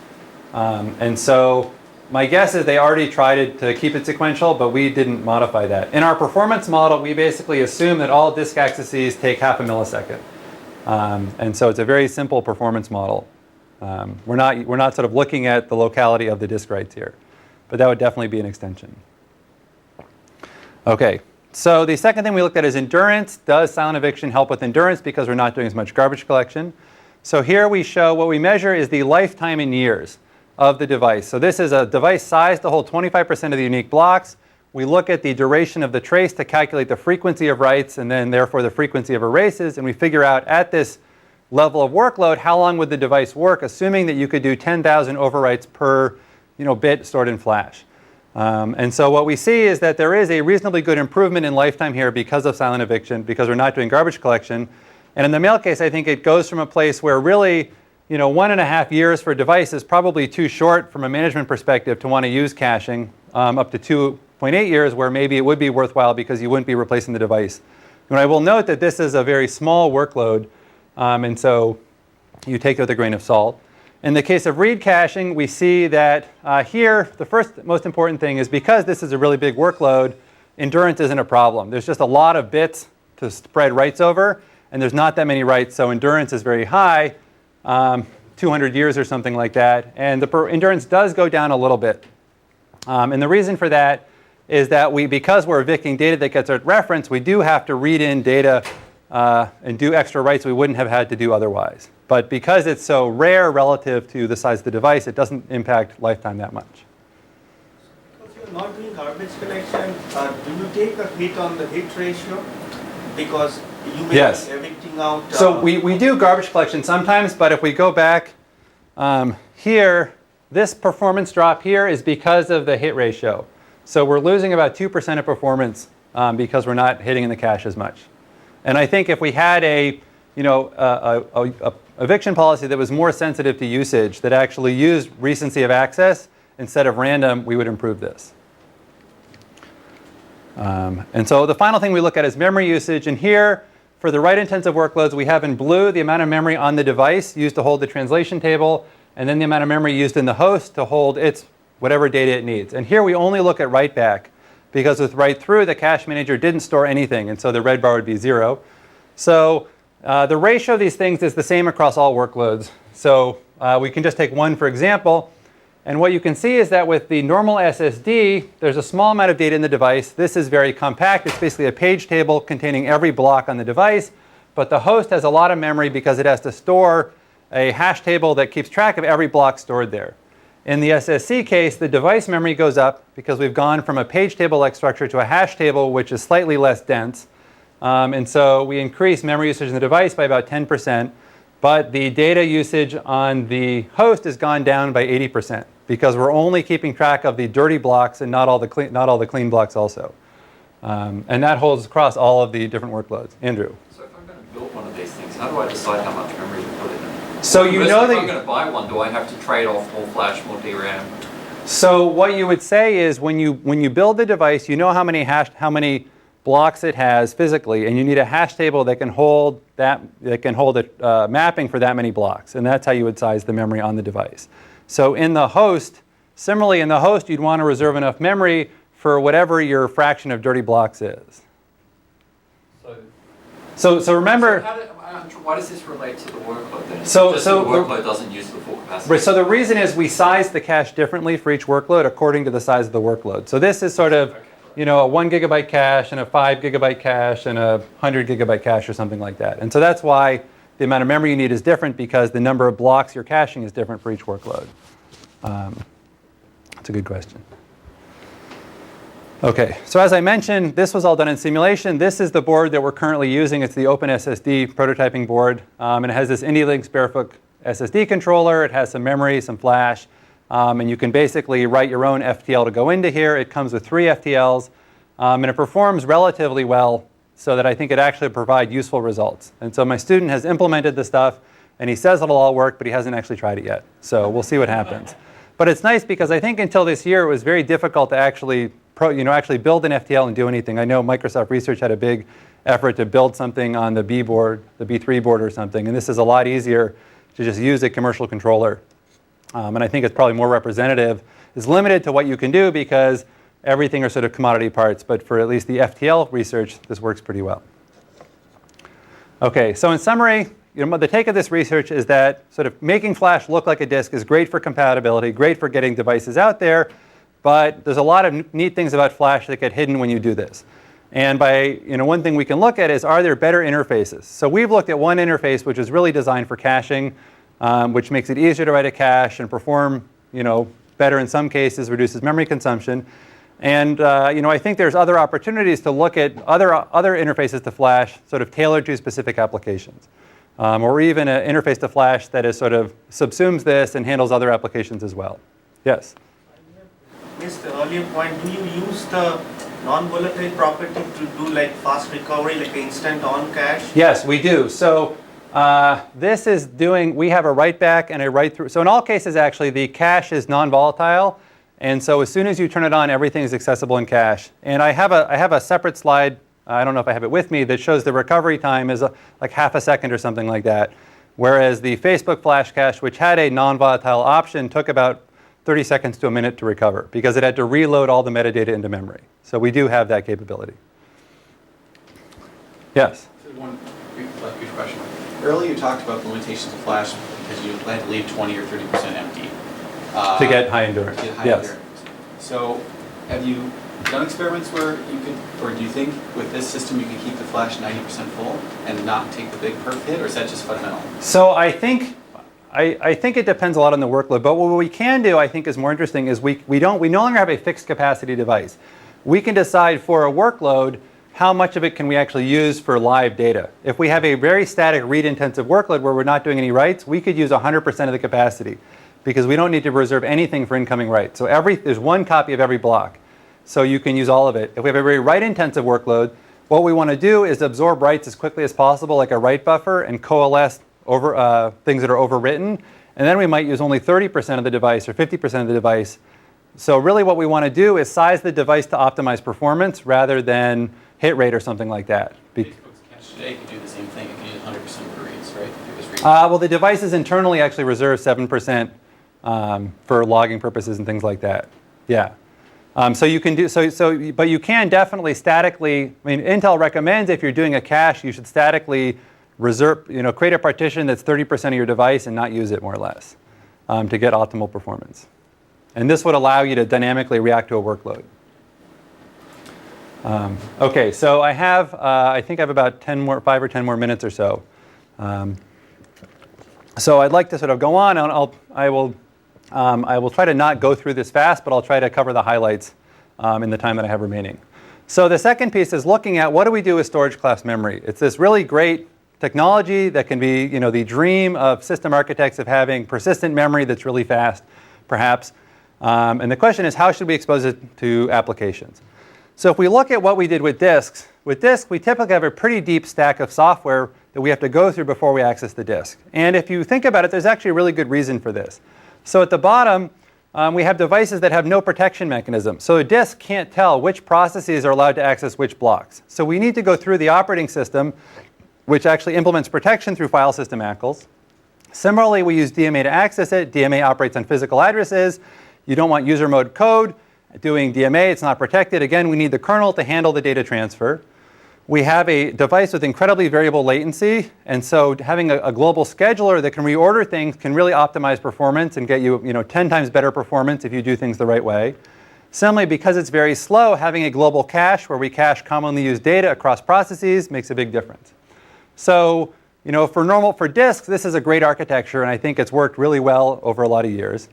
And so my guess is they already tried to keep it sequential, but we didn't modify that. In our performance model, we basically assume that all disk accesses take half a millisecond. And so it's a very simple performance model. We're not sort of looking at the locality of the disk writes here, but that would definitely be an extension. Okay, so the second thing we looked at is endurance. Does silent eviction help with endurance because we're not doing as much garbage collection? So here we show what we measure is the lifetime in years of the device. So this is a device size to hold 25% of the unique blocks. We look at the duration of the trace to calculate the frequency of writes and then therefore the frequency of erases, and we figure out at this level of workload how long would the device work, assuming that you could do 10,000 overwrites per bit stored in flash. And so what we see is that there is a reasonably good improvement in lifetime here because of silent eviction, because we're not doing garbage collection. And in the mail case, I think it goes from a place where really 1.5 years for a device is probably too short from a management perspective to want to use caching, up to 2.8 years where maybe it would be worthwhile because you wouldn't be replacing the device. And I will note that this is a very small workload, and so you take it with a grain of salt. In the case of read caching, we see that here the first most important thing is because this is a really big workload, endurance isn't a problem. There's just a lot of bits to spread writes over, and there's not that many writes, so endurance is very high, 200 years or something like that, and the endurance does go down a little bit. And the reason for that is that because we're evicting data that gets at reference, we do have to read in data and do extra writes we wouldn't have had to do otherwise. But because it's so rare relative to the size of the device, it doesn't impact lifetime that much. Because you're not doing garbage collection, do you take a hit on the hit ratio? Because you may be evicting out... So we do garbage collection sometimes, but if we go back here, this performance drop here is because of the hit ratio. So we're losing about 2% of performance because we're not hitting in the cache as much. And I think if we had a eviction policy that was more sensitive to usage, that actually used recency of access instead of random, we would improve this. And so the final thing we look at is memory usage. And here, for the write-intensive workloads, we have in blue the amount of memory on the device used to hold the translation table, and then the amount of memory used in the host to hold its whatever data it needs. And here we only look at write back, because with write through, the cache manager didn't store anything, and so the red bar would be 0. So the ratio of these things is the same across all workloads. So we can just take one for example, And what you can see is that with the normal SSD, there's a small amount of data in the device. This is very compact. It's basically a page table containing every block on the device. But the host has a lot of memory because it has to store a hash table that keeps track of every block stored there. In the SSD case, the device memory goes up because we've gone from a page table-like structure to a hash table, which is slightly less dense. And so we increase memory usage in the device by about 10%. But the data usage on the host has gone down by 80% because we're only keeping track of the dirty blocks and not all the clean blocks also. And that holds across all of the different workloads. Andrew. So if I'm going to build one of these things, how do I decide how much memory to put in it? So you know that if I'm going to buy one, do I have to trade off more flash, more DRAM? So what you would say is when you build the device, you know how many blocks it has physically, and you need a hash table that can hold a mapping for that many blocks, and that's how you would size the memory on the device. So in the host, similarly in the host, you'd want to reserve enough memory for whatever your fraction of dirty blocks is. So remember. Why does this relate to the workload then? So the workload doesn't use the full capacity. Right, so the reason is we size the cache differently for each workload according to the size of the workload. So this is sort of, a 1 gigabyte cache and a 5 gigabyte cache and a 100 gigabyte cache or something like that. And so that's why the amount of memory you need is different, because the number of blocks you're caching is different for each workload. That's a good question. Okay, so as I mentioned, this was all done in simulation. This is the board that we're currently using. It's the OpenSSD prototyping board. And it has this IndyLinks Barefoot SSD controller. It has some memory, some flash. And you can basically write your own FTL to go into here. It comes with 3 FTLs. And it performs relatively well, so that I think it actually provide useful results. And so my student has implemented the stuff, and he says it'll all work, but he hasn't actually tried it yet. So we'll see what happens. But it's nice because I think until this year, it was very difficult to actually build an FTL and do anything. I know Microsoft Research had a big effort to build something on the B board, the B3 board or something. And this is a lot easier to just use a commercial controller. And I think it's probably more representative. It's limited to what you can do because everything are sort of commodity parts. But for at least the FTL research, this works pretty well. OK, so in summary, the take of this research is that sort of making flash look like a disk is great for compatibility, great for getting devices out there. But there's a lot of neat things about flash that get hidden when you do this. And one thing we can look at is, are there better interfaces? So we've looked at one interface which is really designed for caching, which makes it easier to write a cache and perform better in some cases, reduces memory consumption. And I think there's other opportunities to look at other interfaces to flash sort of tailored to specific applications. Or even an interface to flash that is sort of subsumes this and handles other applications as well. Yes? Yes, the earlier point, do you use the non-volatile property to do like fast recovery, like instant on cache? Yes, we do. So this is we have a write back and a write through. So in all cases, actually, the cache is non-volatile. And so as soon as you turn it on, everything is accessible in cache. And I have a separate slide, I don't know if I have it with me, that shows the recovery time is like half a second or something like that. Whereas the Facebook Flash Cache, which had a non-volatile option, took about 30 seconds to a minute to recover because it had to reload all the metadata into memory. So we do have that capability. Yes? One brief question. Earlier you talked about the limitations of flash because you had to leave 20 or 30% empty. To get high endurance. Endurance. So have you done experiments where you could, or do you think with this system you could keep the flash 90% full and not take the big perf hit, or is that just fundamental? So I think it depends a lot on the workload, but what we can do, I think, is more interesting is we no longer have a fixed capacity device. We can decide for a workload how much of it can we actually use for live data. If we have a very static read-intensive workload where we're not doing any writes, we could use 100% of the capacity because we don't need to reserve anything for incoming writes. So there's one copy of every block, so you can use all of it. If we have a very write-intensive workload, what we want to do is absorb writes as quickly as possible, like a write buffer, and coalesce over things that are overwritten, and then we might use only 30% of the device or 50% of the device. So really what we want to do is size the device to optimize performance rather than hit rate or something like that. Facebook's cache today could do the same thing. It could use 100% of the reads, right? If it was reading. Well, the devices internally actually reserve 7% for logging purposes and things like that. Yeah. So you can do but you can definitely statically. I mean, Intel recommends if you're doing a cache, you should statically reserve, create a partition that's 30% of your device and not use it more or less to get optimal performance. And this would allow you to dynamically react to a workload. OK, so I have, I think I have about 5 or 10 more minutes or so. So I'd like to sort of go on, and I will try to not go through this fast, but I'll try to cover the highlights in the time that I have remaining. So the second piece is looking at what do we do with storage class memory. It's this really great technology that can be, the dream of system architects of having persistent memory that's really fast, perhaps. And the question is, how should we expose it to applications? So if we look at what we did with disks we typically have a pretty deep stack of software that we have to go through before we access the disk. And if you think about it, there's actually a really good reason for this. So at the bottom, we have devices that have no protection mechanism. So a disk can't tell which processes are allowed to access which blocks. So we need to go through the operating system, which actually implements protection through file system ACLs. Similarly, we use DMA to access it. DMA operates on physical addresses. You don't want user mode code doing DMA. It's not protected. Again, we need the kernel to handle the data transfer. We have a device with incredibly variable latency. And so having a global scheduler that can reorder things can really optimize performance and get you, 10 times better performance if you do things the right way. Similarly, because it's very slow, having a global cache where we cache commonly used data across processes makes a big difference. So, for disks, this is a great architecture, and I think it's worked really well over a lot of years.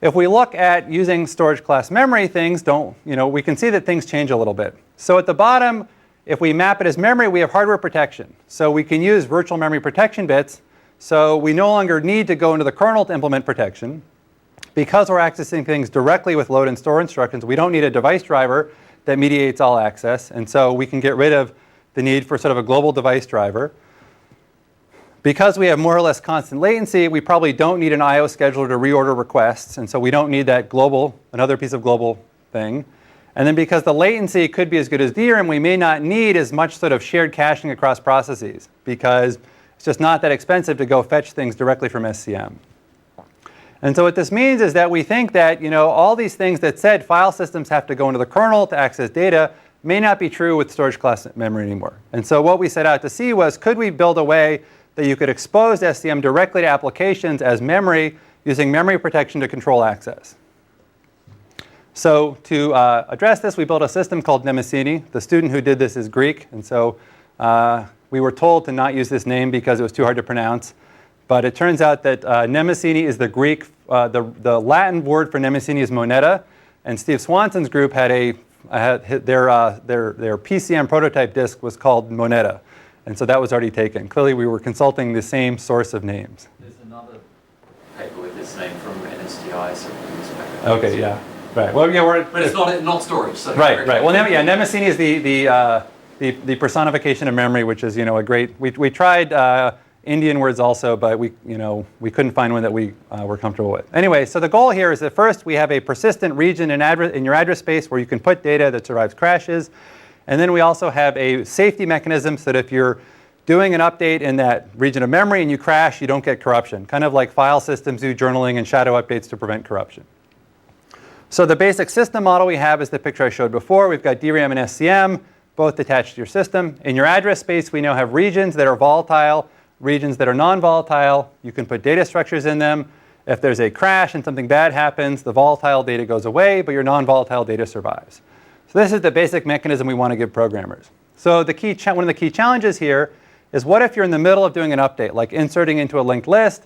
If we look at using storage class memory, we can see that things change a little bit. So at the bottom, if we map it as memory, we have hardware protection. So we can use virtual memory protection bits. So we no longer need to go into the kernel to implement protection. Because we're accessing things directly with load and store instructions, we don't need a device driver that mediates all access. And so we can get rid of the need for sort of a global device driver. Because we have more or less constant latency, we probably don't need an I/O scheduler to reorder requests. And so we don't need that another piece of global thing. And then because the latency could be as good as DRAM, we may not need as much sort of shared caching across processes, because it's just not that expensive to go fetch things directly from SCM. And so what this means is that we think that all these things that said file systems have to go into the kernel to access data may not be true with storage class memory anymore. And so what we set out to see was, could we build a way that you could expose SCM directly to applications as memory using memory protection to control access? So to address this, we built a system called Mnemosyne. The student who did this is Greek, and so we were told to not use this name because it was too hard to pronounce. But it turns out that Mnemosyne is the Greek, the Latin word for Mnemosyne is moneta, and Steve Swanson's group had their PCM prototype disk was called moneta, and so that was already taken. Clearly, we were consulting the same source of names. There's another paper with this name from NSTI. So OK, yeah. Right. Well, yeah, but it's not storage. So right. Well, Mnemosyne is the personification of memory, which is a great. We tried Indian words also, but we couldn't find one that we were comfortable with. Anyway, so the goal here is that first we have a persistent region in your address space where you can put data that survives crashes, and then we also have a safety mechanism so that if you're doing an update in that region of memory and you crash, you don't get corruption. Kind of like file systems do journaling and shadow updates to prevent corruption. So the basic system model we have is the picture I showed before. We've got DRAM and SCM, both attached to your system. In your address space, we now have regions that are volatile, regions that are non-volatile. You can put data structures in them. If there's a crash and something bad happens, the volatile data goes away, but your non-volatile data survives. So this is the basic mechanism we want to give programmers. So one of the key challenges here is, what if you're in the middle of doing an update, like inserting into a linked list,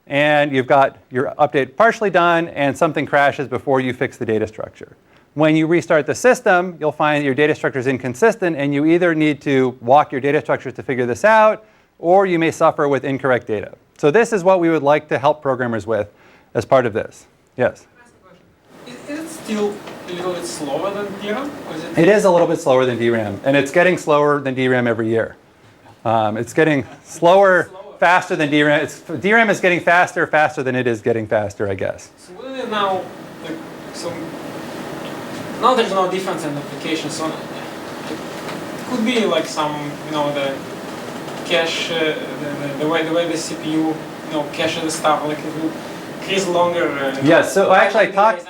and you've got your update partially done, and something crashes before you fix the data structure. When you restart the system, you'll find your data structure is inconsistent, and you either need to walk your data structures to figure this out, or you may suffer with incorrect data. So this is what we would like to help programmers with as part of this. Yes? Is it still a little bit slower than DRAM? It is a little bit slower than DRAM, and it's getting slower than DRAM every year. It's getting slower, faster than DRAM. DRAM is getting faster than it is getting faster, I guess. So now, now there's no difference in application. So it could be like some, the cache, the way the CPU, caches the stuff, like it will increase longer. Yes. So actually, I talked.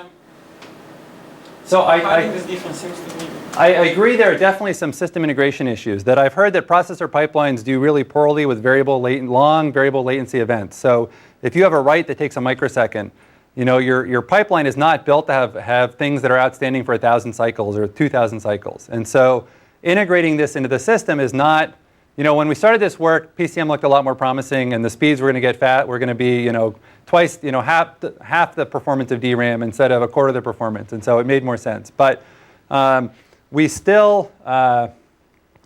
So this difference seems to me. I agree there are definitely some system integration issues that I've heard that processor pipelines do really poorly with long variable latency events. So if you have a write that takes a microsecond, your pipeline is not built to have things that are outstanding for 1,000 cycles or 2,000 cycles. And so integrating this into the system is not, when we started this work, PCM looked a lot more promising, and the speeds were going to get fat. We're going to be, twice, half the performance of DRAM instead of a quarter of the performance. And so it made more sense. But we still, the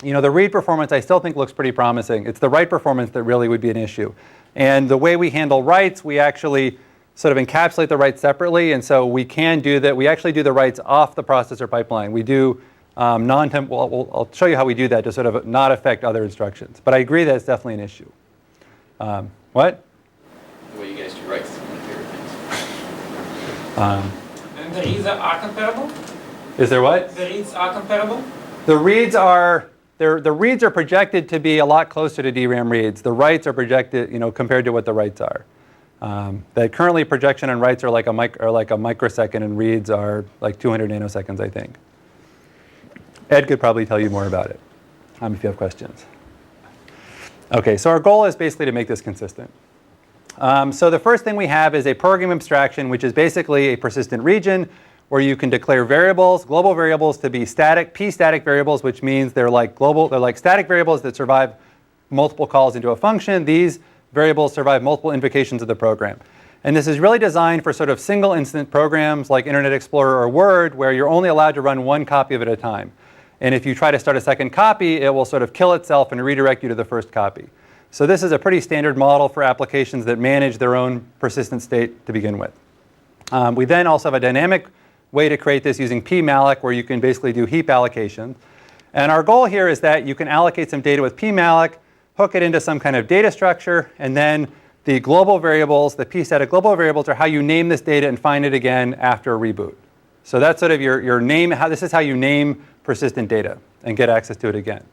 read performance I still think looks pretty promising. It's the write performance that really would be an issue. And the way we handle writes, we actually sort of encapsulate the writes separately. And so we can do that. We actually do the writes off the processor pipeline. We do I'll show you how we do that to sort of not affect other instructions. But I agree that it's definitely an issue. What? The way you guys do writes is one of my favorite things. And the reads are comparable? Is there what? The reads are comparable? The reads are projected to be a lot closer to DRAM reads. The writes are projected, compared to what the writes are. That currently projection on writes are like a microsecond, and reads are like 200 nanoseconds, I think. Ed could probably tell you more about it if you have questions. Okay, so our goal is basically to make this consistent. So the first thing we have is a program abstraction, which is basically a persistent region where you can declare variables, global variables, to be static, p-static variables, which means they're like static variables that survive multiple calls into a function. These variables survive multiple invocations of the program. And this is really designed for sort of single instant programs like Internet Explorer or Word, where you're only allowed to run one copy of it at a time. And if you try to start a second copy, it will sort of kill itself and redirect you to the first copy. So this is a pretty standard model for applications that manage their own persistent state to begin with. We then also have a dynamic way to create this using pmalloc, where you can basically do heap allocation. And our goal here is that you can allocate some data with pmalloc, hook it into some kind of data structure, and then the global variables, the p-static global variables, are how you name this data and find it again after a reboot. So that's sort of your name. This is how you name persistent data and get access to it again.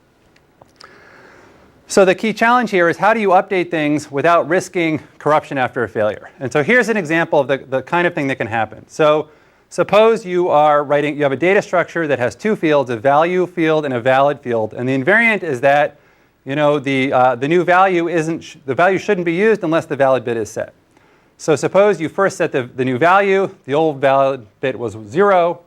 So the key challenge here is, how do you update things without risking corruption after a failure? And so here's an example of the kind of thing that can happen. So suppose you have a data structure that has two fields, a value field and a valid field. And the invariant is that the new value the value shouldn't be used unless the valid bit is set. So suppose you first set the new value. The old valid bit was 0.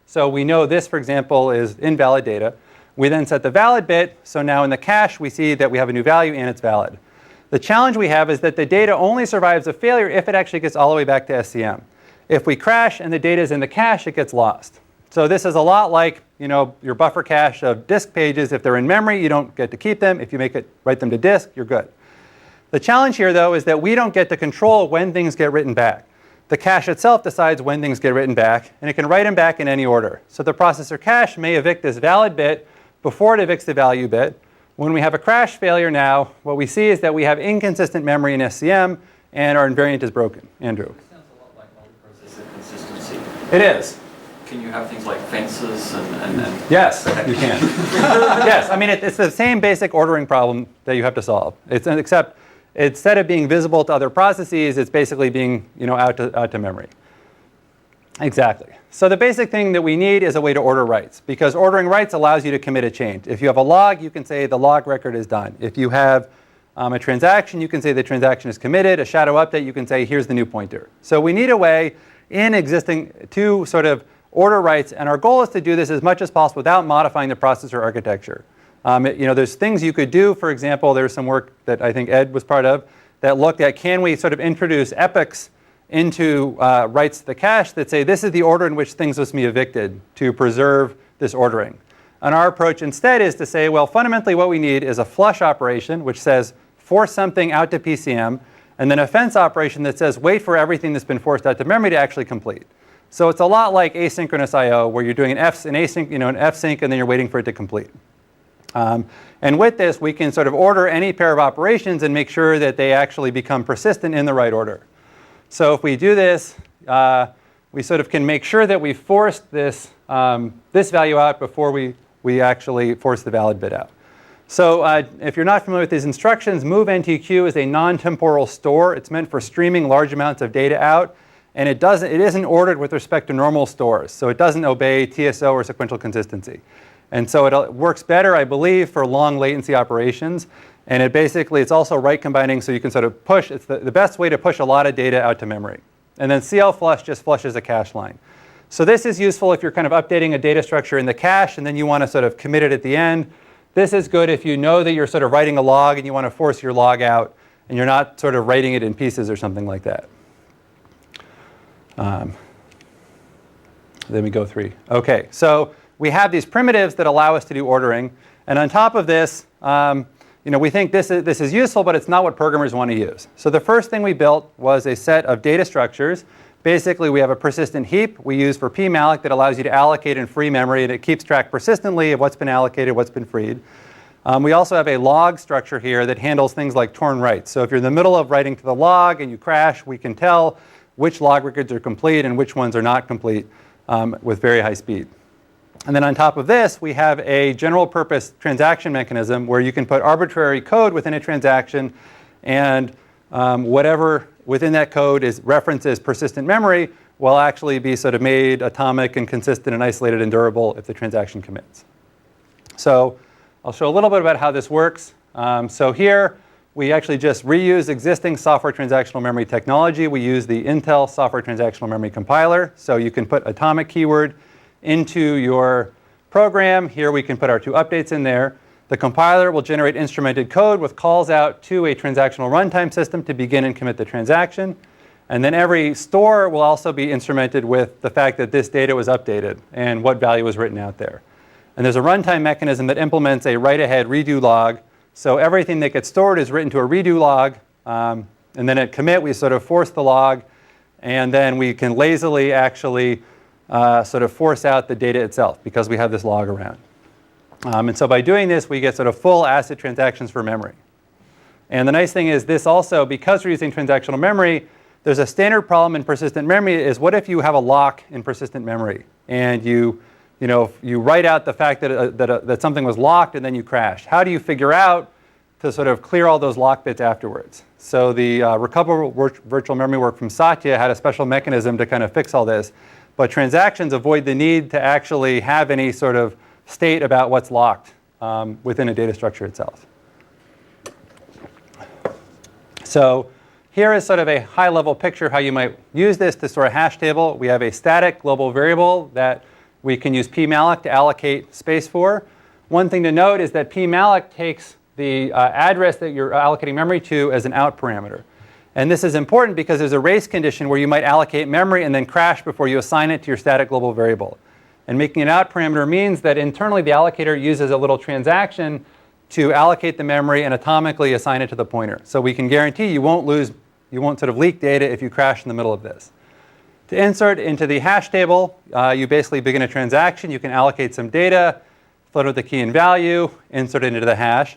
So we know this, for example, is invalid data. We then set the valid bit. So now in the cache, we see that we have a new value and it's valid. The challenge we have is that the data only survives a failure if it actually gets all the way back to SCM. If we crash and the data is in the cache, it gets lost. So this is a lot like your buffer cache of disk pages. If they're in memory, you don't get to keep them. If you write them to disk, you're good. The challenge here, though, is that we don't get to control when things get written back. The cache itself decides when things get written back, and it can write them back in any order. So the processor cache may evict this valid bit before it evicts the value bit. When we have a crash failure now, what we see is that we have inconsistent memory in SCM, and our invariant is broken. Andrew? It sounds a lot like multiprocessor consistency. It is. Can you have things like fences and Yes, you can. Yes, I mean, it's the same basic ordering problem that you have to solve. Except instead of being visible to other processes, it's basically being out to memory. Exactly. So the basic thing that we need is a way to order writes, because ordering writes allows you to commit a change. If you have a log, you can say the log record is done. If you have a transaction, you can say the transaction is committed. A shadow update, you can say here's the new pointer. So we need a way in existing to sort of order writes, and our goal is to do this as much as possible without modifying the processor architecture. There's things you could do. For example, there's some work that I think Ed was part of that looked at, can we sort of introduce epochs into writes to the cache that say this is the order in which things must be evicted to preserve this ordering. And our approach instead is to say, well, fundamentally what we need is a flush operation which says force something out to PCM, and then a fence operation that says wait for everything that's been forced out to memory to actually complete. So it's a lot like asynchronous I/O, where you're doing an fsync, an fsync, and then you're waiting for it to complete. And with this, we can sort of order any pair of operations and make sure that they actually become persistent in the right order. So if we do this, we sort of can make sure that we forced this value out before we actually force the valid bit out. So if you're not familiar with these instructions, move NTQ is a non-temporal store. It's meant for streaming large amounts of data out. And it isn't ordered with respect to normal stores. So it doesn't obey TSO or sequential consistency. And so it works better, I believe, for long latency operations. And it's also write combining, so you can sort of push. It's the best way to push a lot of data out to memory. And then CL_flush just flushes a cache line. So this is useful if you're kind of updating a data structure in the cache and then you want to sort of commit it at the end. This is good if you know that you're sort of writing a log and you want to force your log out and you're not sort of writing it in pieces or something like that. Then we go 3. OK, so we have these primitives that allow us to do ordering. And on top of this, we think this is useful, but it's not what programmers want to use. So the first thing we built was a set of data structures. Basically, we have a persistent heap we use for pmalloc that allows you to allocate and free memory, and it keeps track persistently of what's been allocated, what's been freed. We also have a log structure here that handles things like torn writes. So if you're in the middle of writing to the log and you crash, we can tell which log records are complete and which ones are not complete with very high speed. And then on top of this, we have a general purpose transaction mechanism where you can put arbitrary code within a transaction, and whatever within that code references persistent memory will actually be sort of made atomic and consistent and isolated and durable if the transaction commits. So I'll show a little bit about how this works. So here, we actually just reuse existing software transactional memory technology. We use the Intel software transactional memory compiler. So you can put atomic keyword into your program. Here we can put our 2 updates in there. The compiler will generate instrumented code with calls out to a transactional runtime system to begin and commit the transaction. And then every store will also be instrumented with the fact that this data was updated and what value was written out there. And there's a runtime mechanism that implements a write-ahead redo log. So everything that gets stored is written to a redo log. And then at commit, we sort of force the log. And then we can lazily actually sort of force out the data itself because we have this log around. And so by doing this, we get sort of full ACID transactions for memory. And the nice thing is this also, because we're using transactional memory, there's a standard problem in persistent memory is what if you have a lock in persistent memory and you write out the fact that something was locked and then you crash. How do you figure out to sort of clear all those lock bits afterwards? So the recoverable virtual memory work from Satya had a special mechanism to kind of fix all this. But transactions avoid the need to actually have any sort of state about what's locked within a data structure itself. So here is sort of a high-level picture of how you might use this to store a hash table. We have a static global variable that we can use pmalloc to allocate space for. One thing to note is that pmalloc takes the address that you're allocating memory to as an out parameter. And this is important because there's a race condition where you might allocate memory and then crash before you assign it to your static global variable. And making an out parameter means that internally the allocator uses a little transaction to allocate the memory and atomically assign it to the pointer. So we can guarantee you won't sort of leak data if you crash in the middle of this. To insert into the hash table, you basically begin a transaction. You can allocate some data, float with the key and value, insert it into the hash.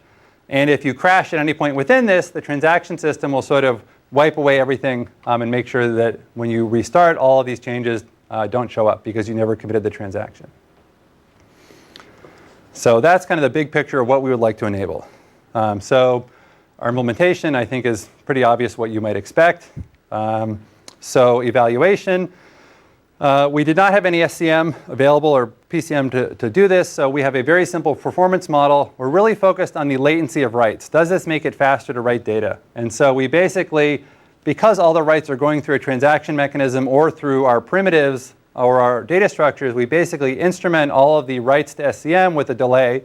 And if you crash at any point within this, the transaction system will sort of wipe away everything and make sure that when you restart, all of these changes don't show up because you never committed the transaction. So that's kind of the big picture of what we would like to enable. So our implementation, I think, is pretty obvious what you might expect. So evaluation. We did not have any SCM available or PCM to do this, so we have a very simple performance model. We're really focused on the latency of writes. Does this make it faster to write data? And so we basically, because all the writes are going through a transaction mechanism or through our primitives or our data structures, we basically instrument all of the writes to SCM with a delay,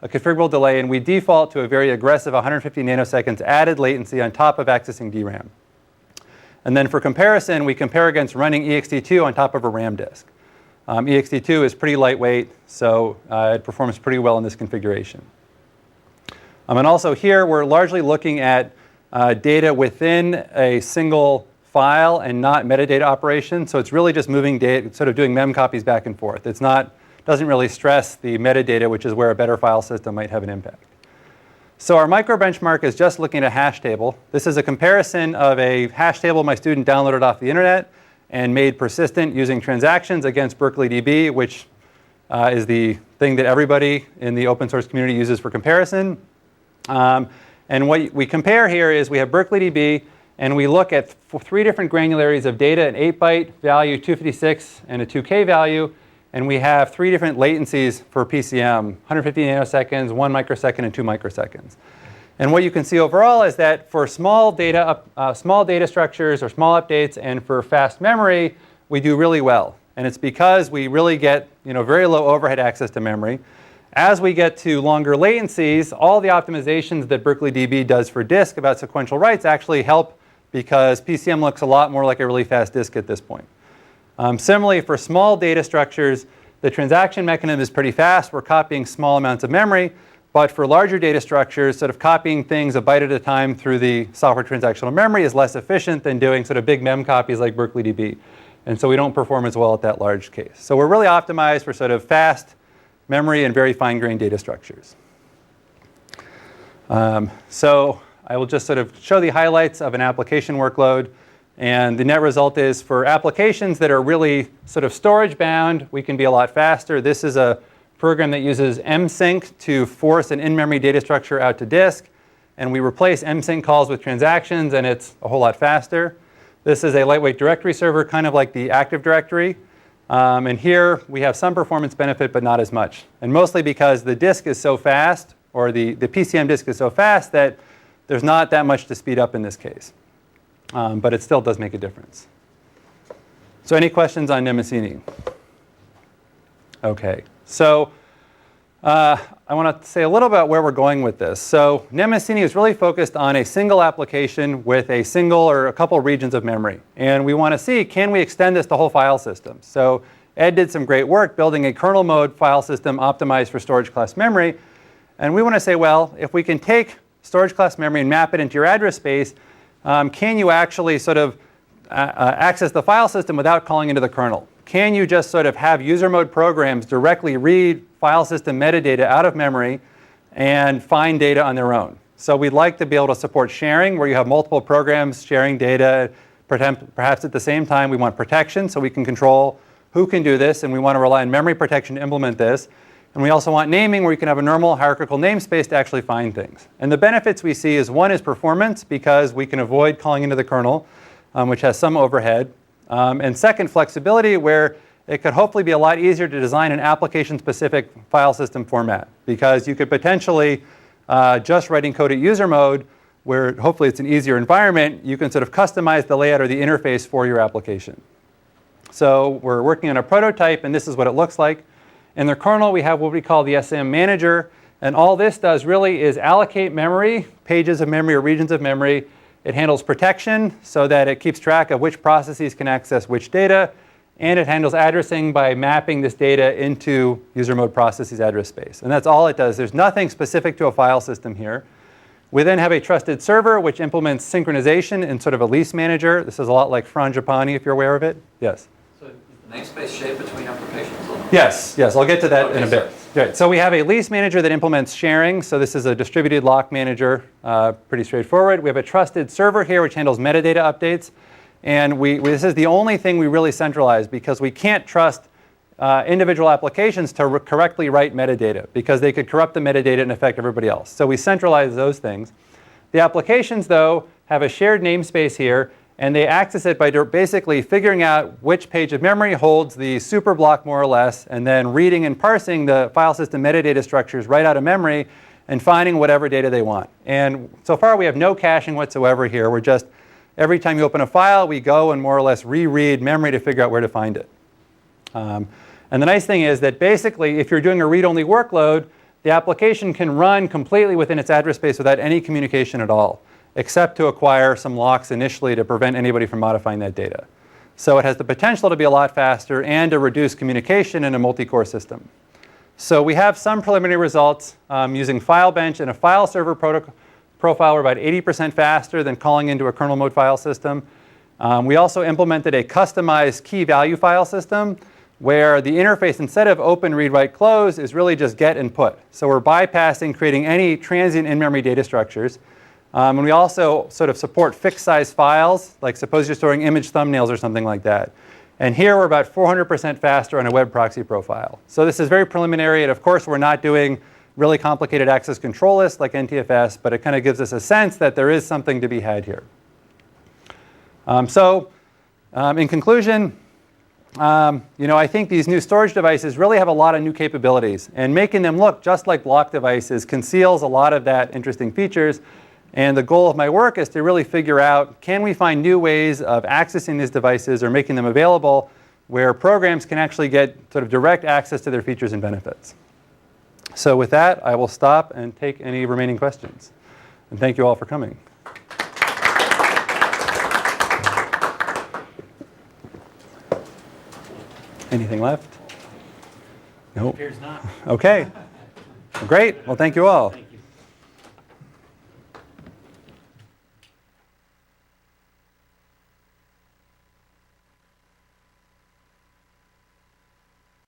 a configurable delay, and we default to a very aggressive 150 nanoseconds added latency on top of accessing DRAM. And then for comparison, we compare against running ext2 on top of a RAM disk. ext2 is pretty lightweight, so it performs pretty well in this configuration. And also here, we're largely looking at data within a single file and not metadata operations. So it's really just moving data, sort of doing mem copies back and forth. It's not, doesn't really stress the metadata, which is where a better file system might have an impact. So our micro benchmark is just looking at a hash table. This is a comparison of a hash table my student downloaded off the internet and made persistent using transactions against Berkeley DB, which is the thing that everybody in the open source community uses for comparison. And what we compare here is we have Berkeley DB, and we look at 3 different granularities of data, an 8-byte value, 256, and a 2K value. And we have 3 different latencies for PCM, 150 nanoseconds, 1 microsecond, and 2 microseconds. And what you can see overall is that for small data structures or small updates and for fast memory, we do really well. And it's because we really get very low overhead access to memory. As we get to longer latencies, all the optimizations that Berkeley DB does for disk about sequential writes actually help because PCM looks a lot more like a really fast disk at this point. Similarly, for small data structures, the transaction mechanism is pretty fast. We're copying small amounts of memory. But for larger data structures, sort of copying things a byte at a time through the software transactional memory is less efficient than doing sort of big mem copies like Berkeley DB. And so we don't perform as well at that large case. So we're really optimized for sort of fast memory and very fine-grained data structures. So I will just sort of show the highlights of an application workload. And the net result is for applications that are really sort of storage bound, we can be a lot faster. This is a program that uses msync to force an in-memory data structure out to disk. And we replace msync calls with transactions, and it's a whole lot faster. This is a lightweight directory server, kind of like the Active Directory. And here we have some performance benefit, but not as much. And mostly because the disk is so fast, or the PCM disk is so fast, that there's not that much to speed up in this case. But it still does make a difference. So any questions on Mnemosyne? OK. So I want to say a little about where we're going with this. So Mnemosyne is really focused on a single application with a single or a couple regions of memory. And we want to see, can we extend this to whole file systems? So Ed did some great work building a kernel mode file system optimized for storage class memory. And we want to say, well, if we can take storage class memory and map it into your address space, can you actually sort of access the file system without calling into the kernel? Can you just sort of have user mode programs directly read file system metadata out of memory and find data on their own? So we'd like to be able to support sharing, where you have multiple programs sharing data, perhaps at the same time. We want protection, so we can control who can do this, and we want to rely on memory protection to implement this. And we also want naming, where you can have a normal hierarchical namespace to actually find things. And the benefits we see is, one is performance, because we can avoid calling into the kernel, which has some overhead. And second, flexibility, where it could hopefully be a lot easier to design an application-specific file system format, because you could potentially just writing code at user mode, where hopefully it's an easier environment, you can sort of customize the layout or the interface for your application. So we're working on a prototype, and this is what it looks like. In the kernel, we have what we call the SM manager. And all this does really is allocate memory, pages of memory or regions of memory. It handles protection so that it keeps track of which processes can access which data. And it handles addressing by mapping this data into user mode processes address space. And that's all it does. There's nothing specific to a file system here. We then have a trusted server, which implements synchronization in sort of a lease manager. This is a lot like Frangipani, if you're aware of it. Yes? So is the namespace shared between applications? Or not? Yes. I'll get to that in a bit. Right. So we have a lease manager that implements sharing. So this is a distributed lock manager, pretty straightforward. We have a trusted server here, which handles metadata updates. And this is the only thing we really centralize, because we can't trust individual applications to correctly write metadata, because they could corrupt the metadata and affect everybody else. So we centralize those things. The applications, though, have a shared namespace here, and they access it by basically figuring out which page of memory holds the super block, more or less, and then reading and parsing the file system metadata structures right out of memory and finding whatever data they want. And so far, we have no caching whatsoever here. We're just, every time you open a file, we go and more or less reread memory to figure out where to find it. And the nice thing is that basically, if you're doing a read-only workload, the application can run completely within its address space without any communication at all, except to acquire some locks initially to prevent anybody from modifying that data. So it has the potential to be a lot faster and to reduce communication in a multi-core system. So we have some preliminary results using FileBench and a file server profile. We're about 80% faster than calling into a kernel mode file system. We also implemented a customized key value file system, where the interface, instead of open, read, write, close, is really just get and put. So we're bypassing creating any transient in-memory data structures. And we also sort of support fixed size files, like suppose you're storing image thumbnails or something like that. And here we're about 400% faster on a web proxy profile. So this is very preliminary. And of course, we're not doing really complicated access control lists like NTFS, but it kind of gives us a sense that there is something to be had here. In conclusion, I think these new storage devices really have a lot of new capabilities, and making them look just like block devices conceals a lot of that interesting features. And the goal of my work is to really figure out, can we find new ways of accessing these devices or making them available where programs can actually get sort of direct access to their features and benefits. So with that, I will stop and take any remaining questions. And thank you all for coming. Anything left? No. Appears not. OK. Great. Well, thank you all.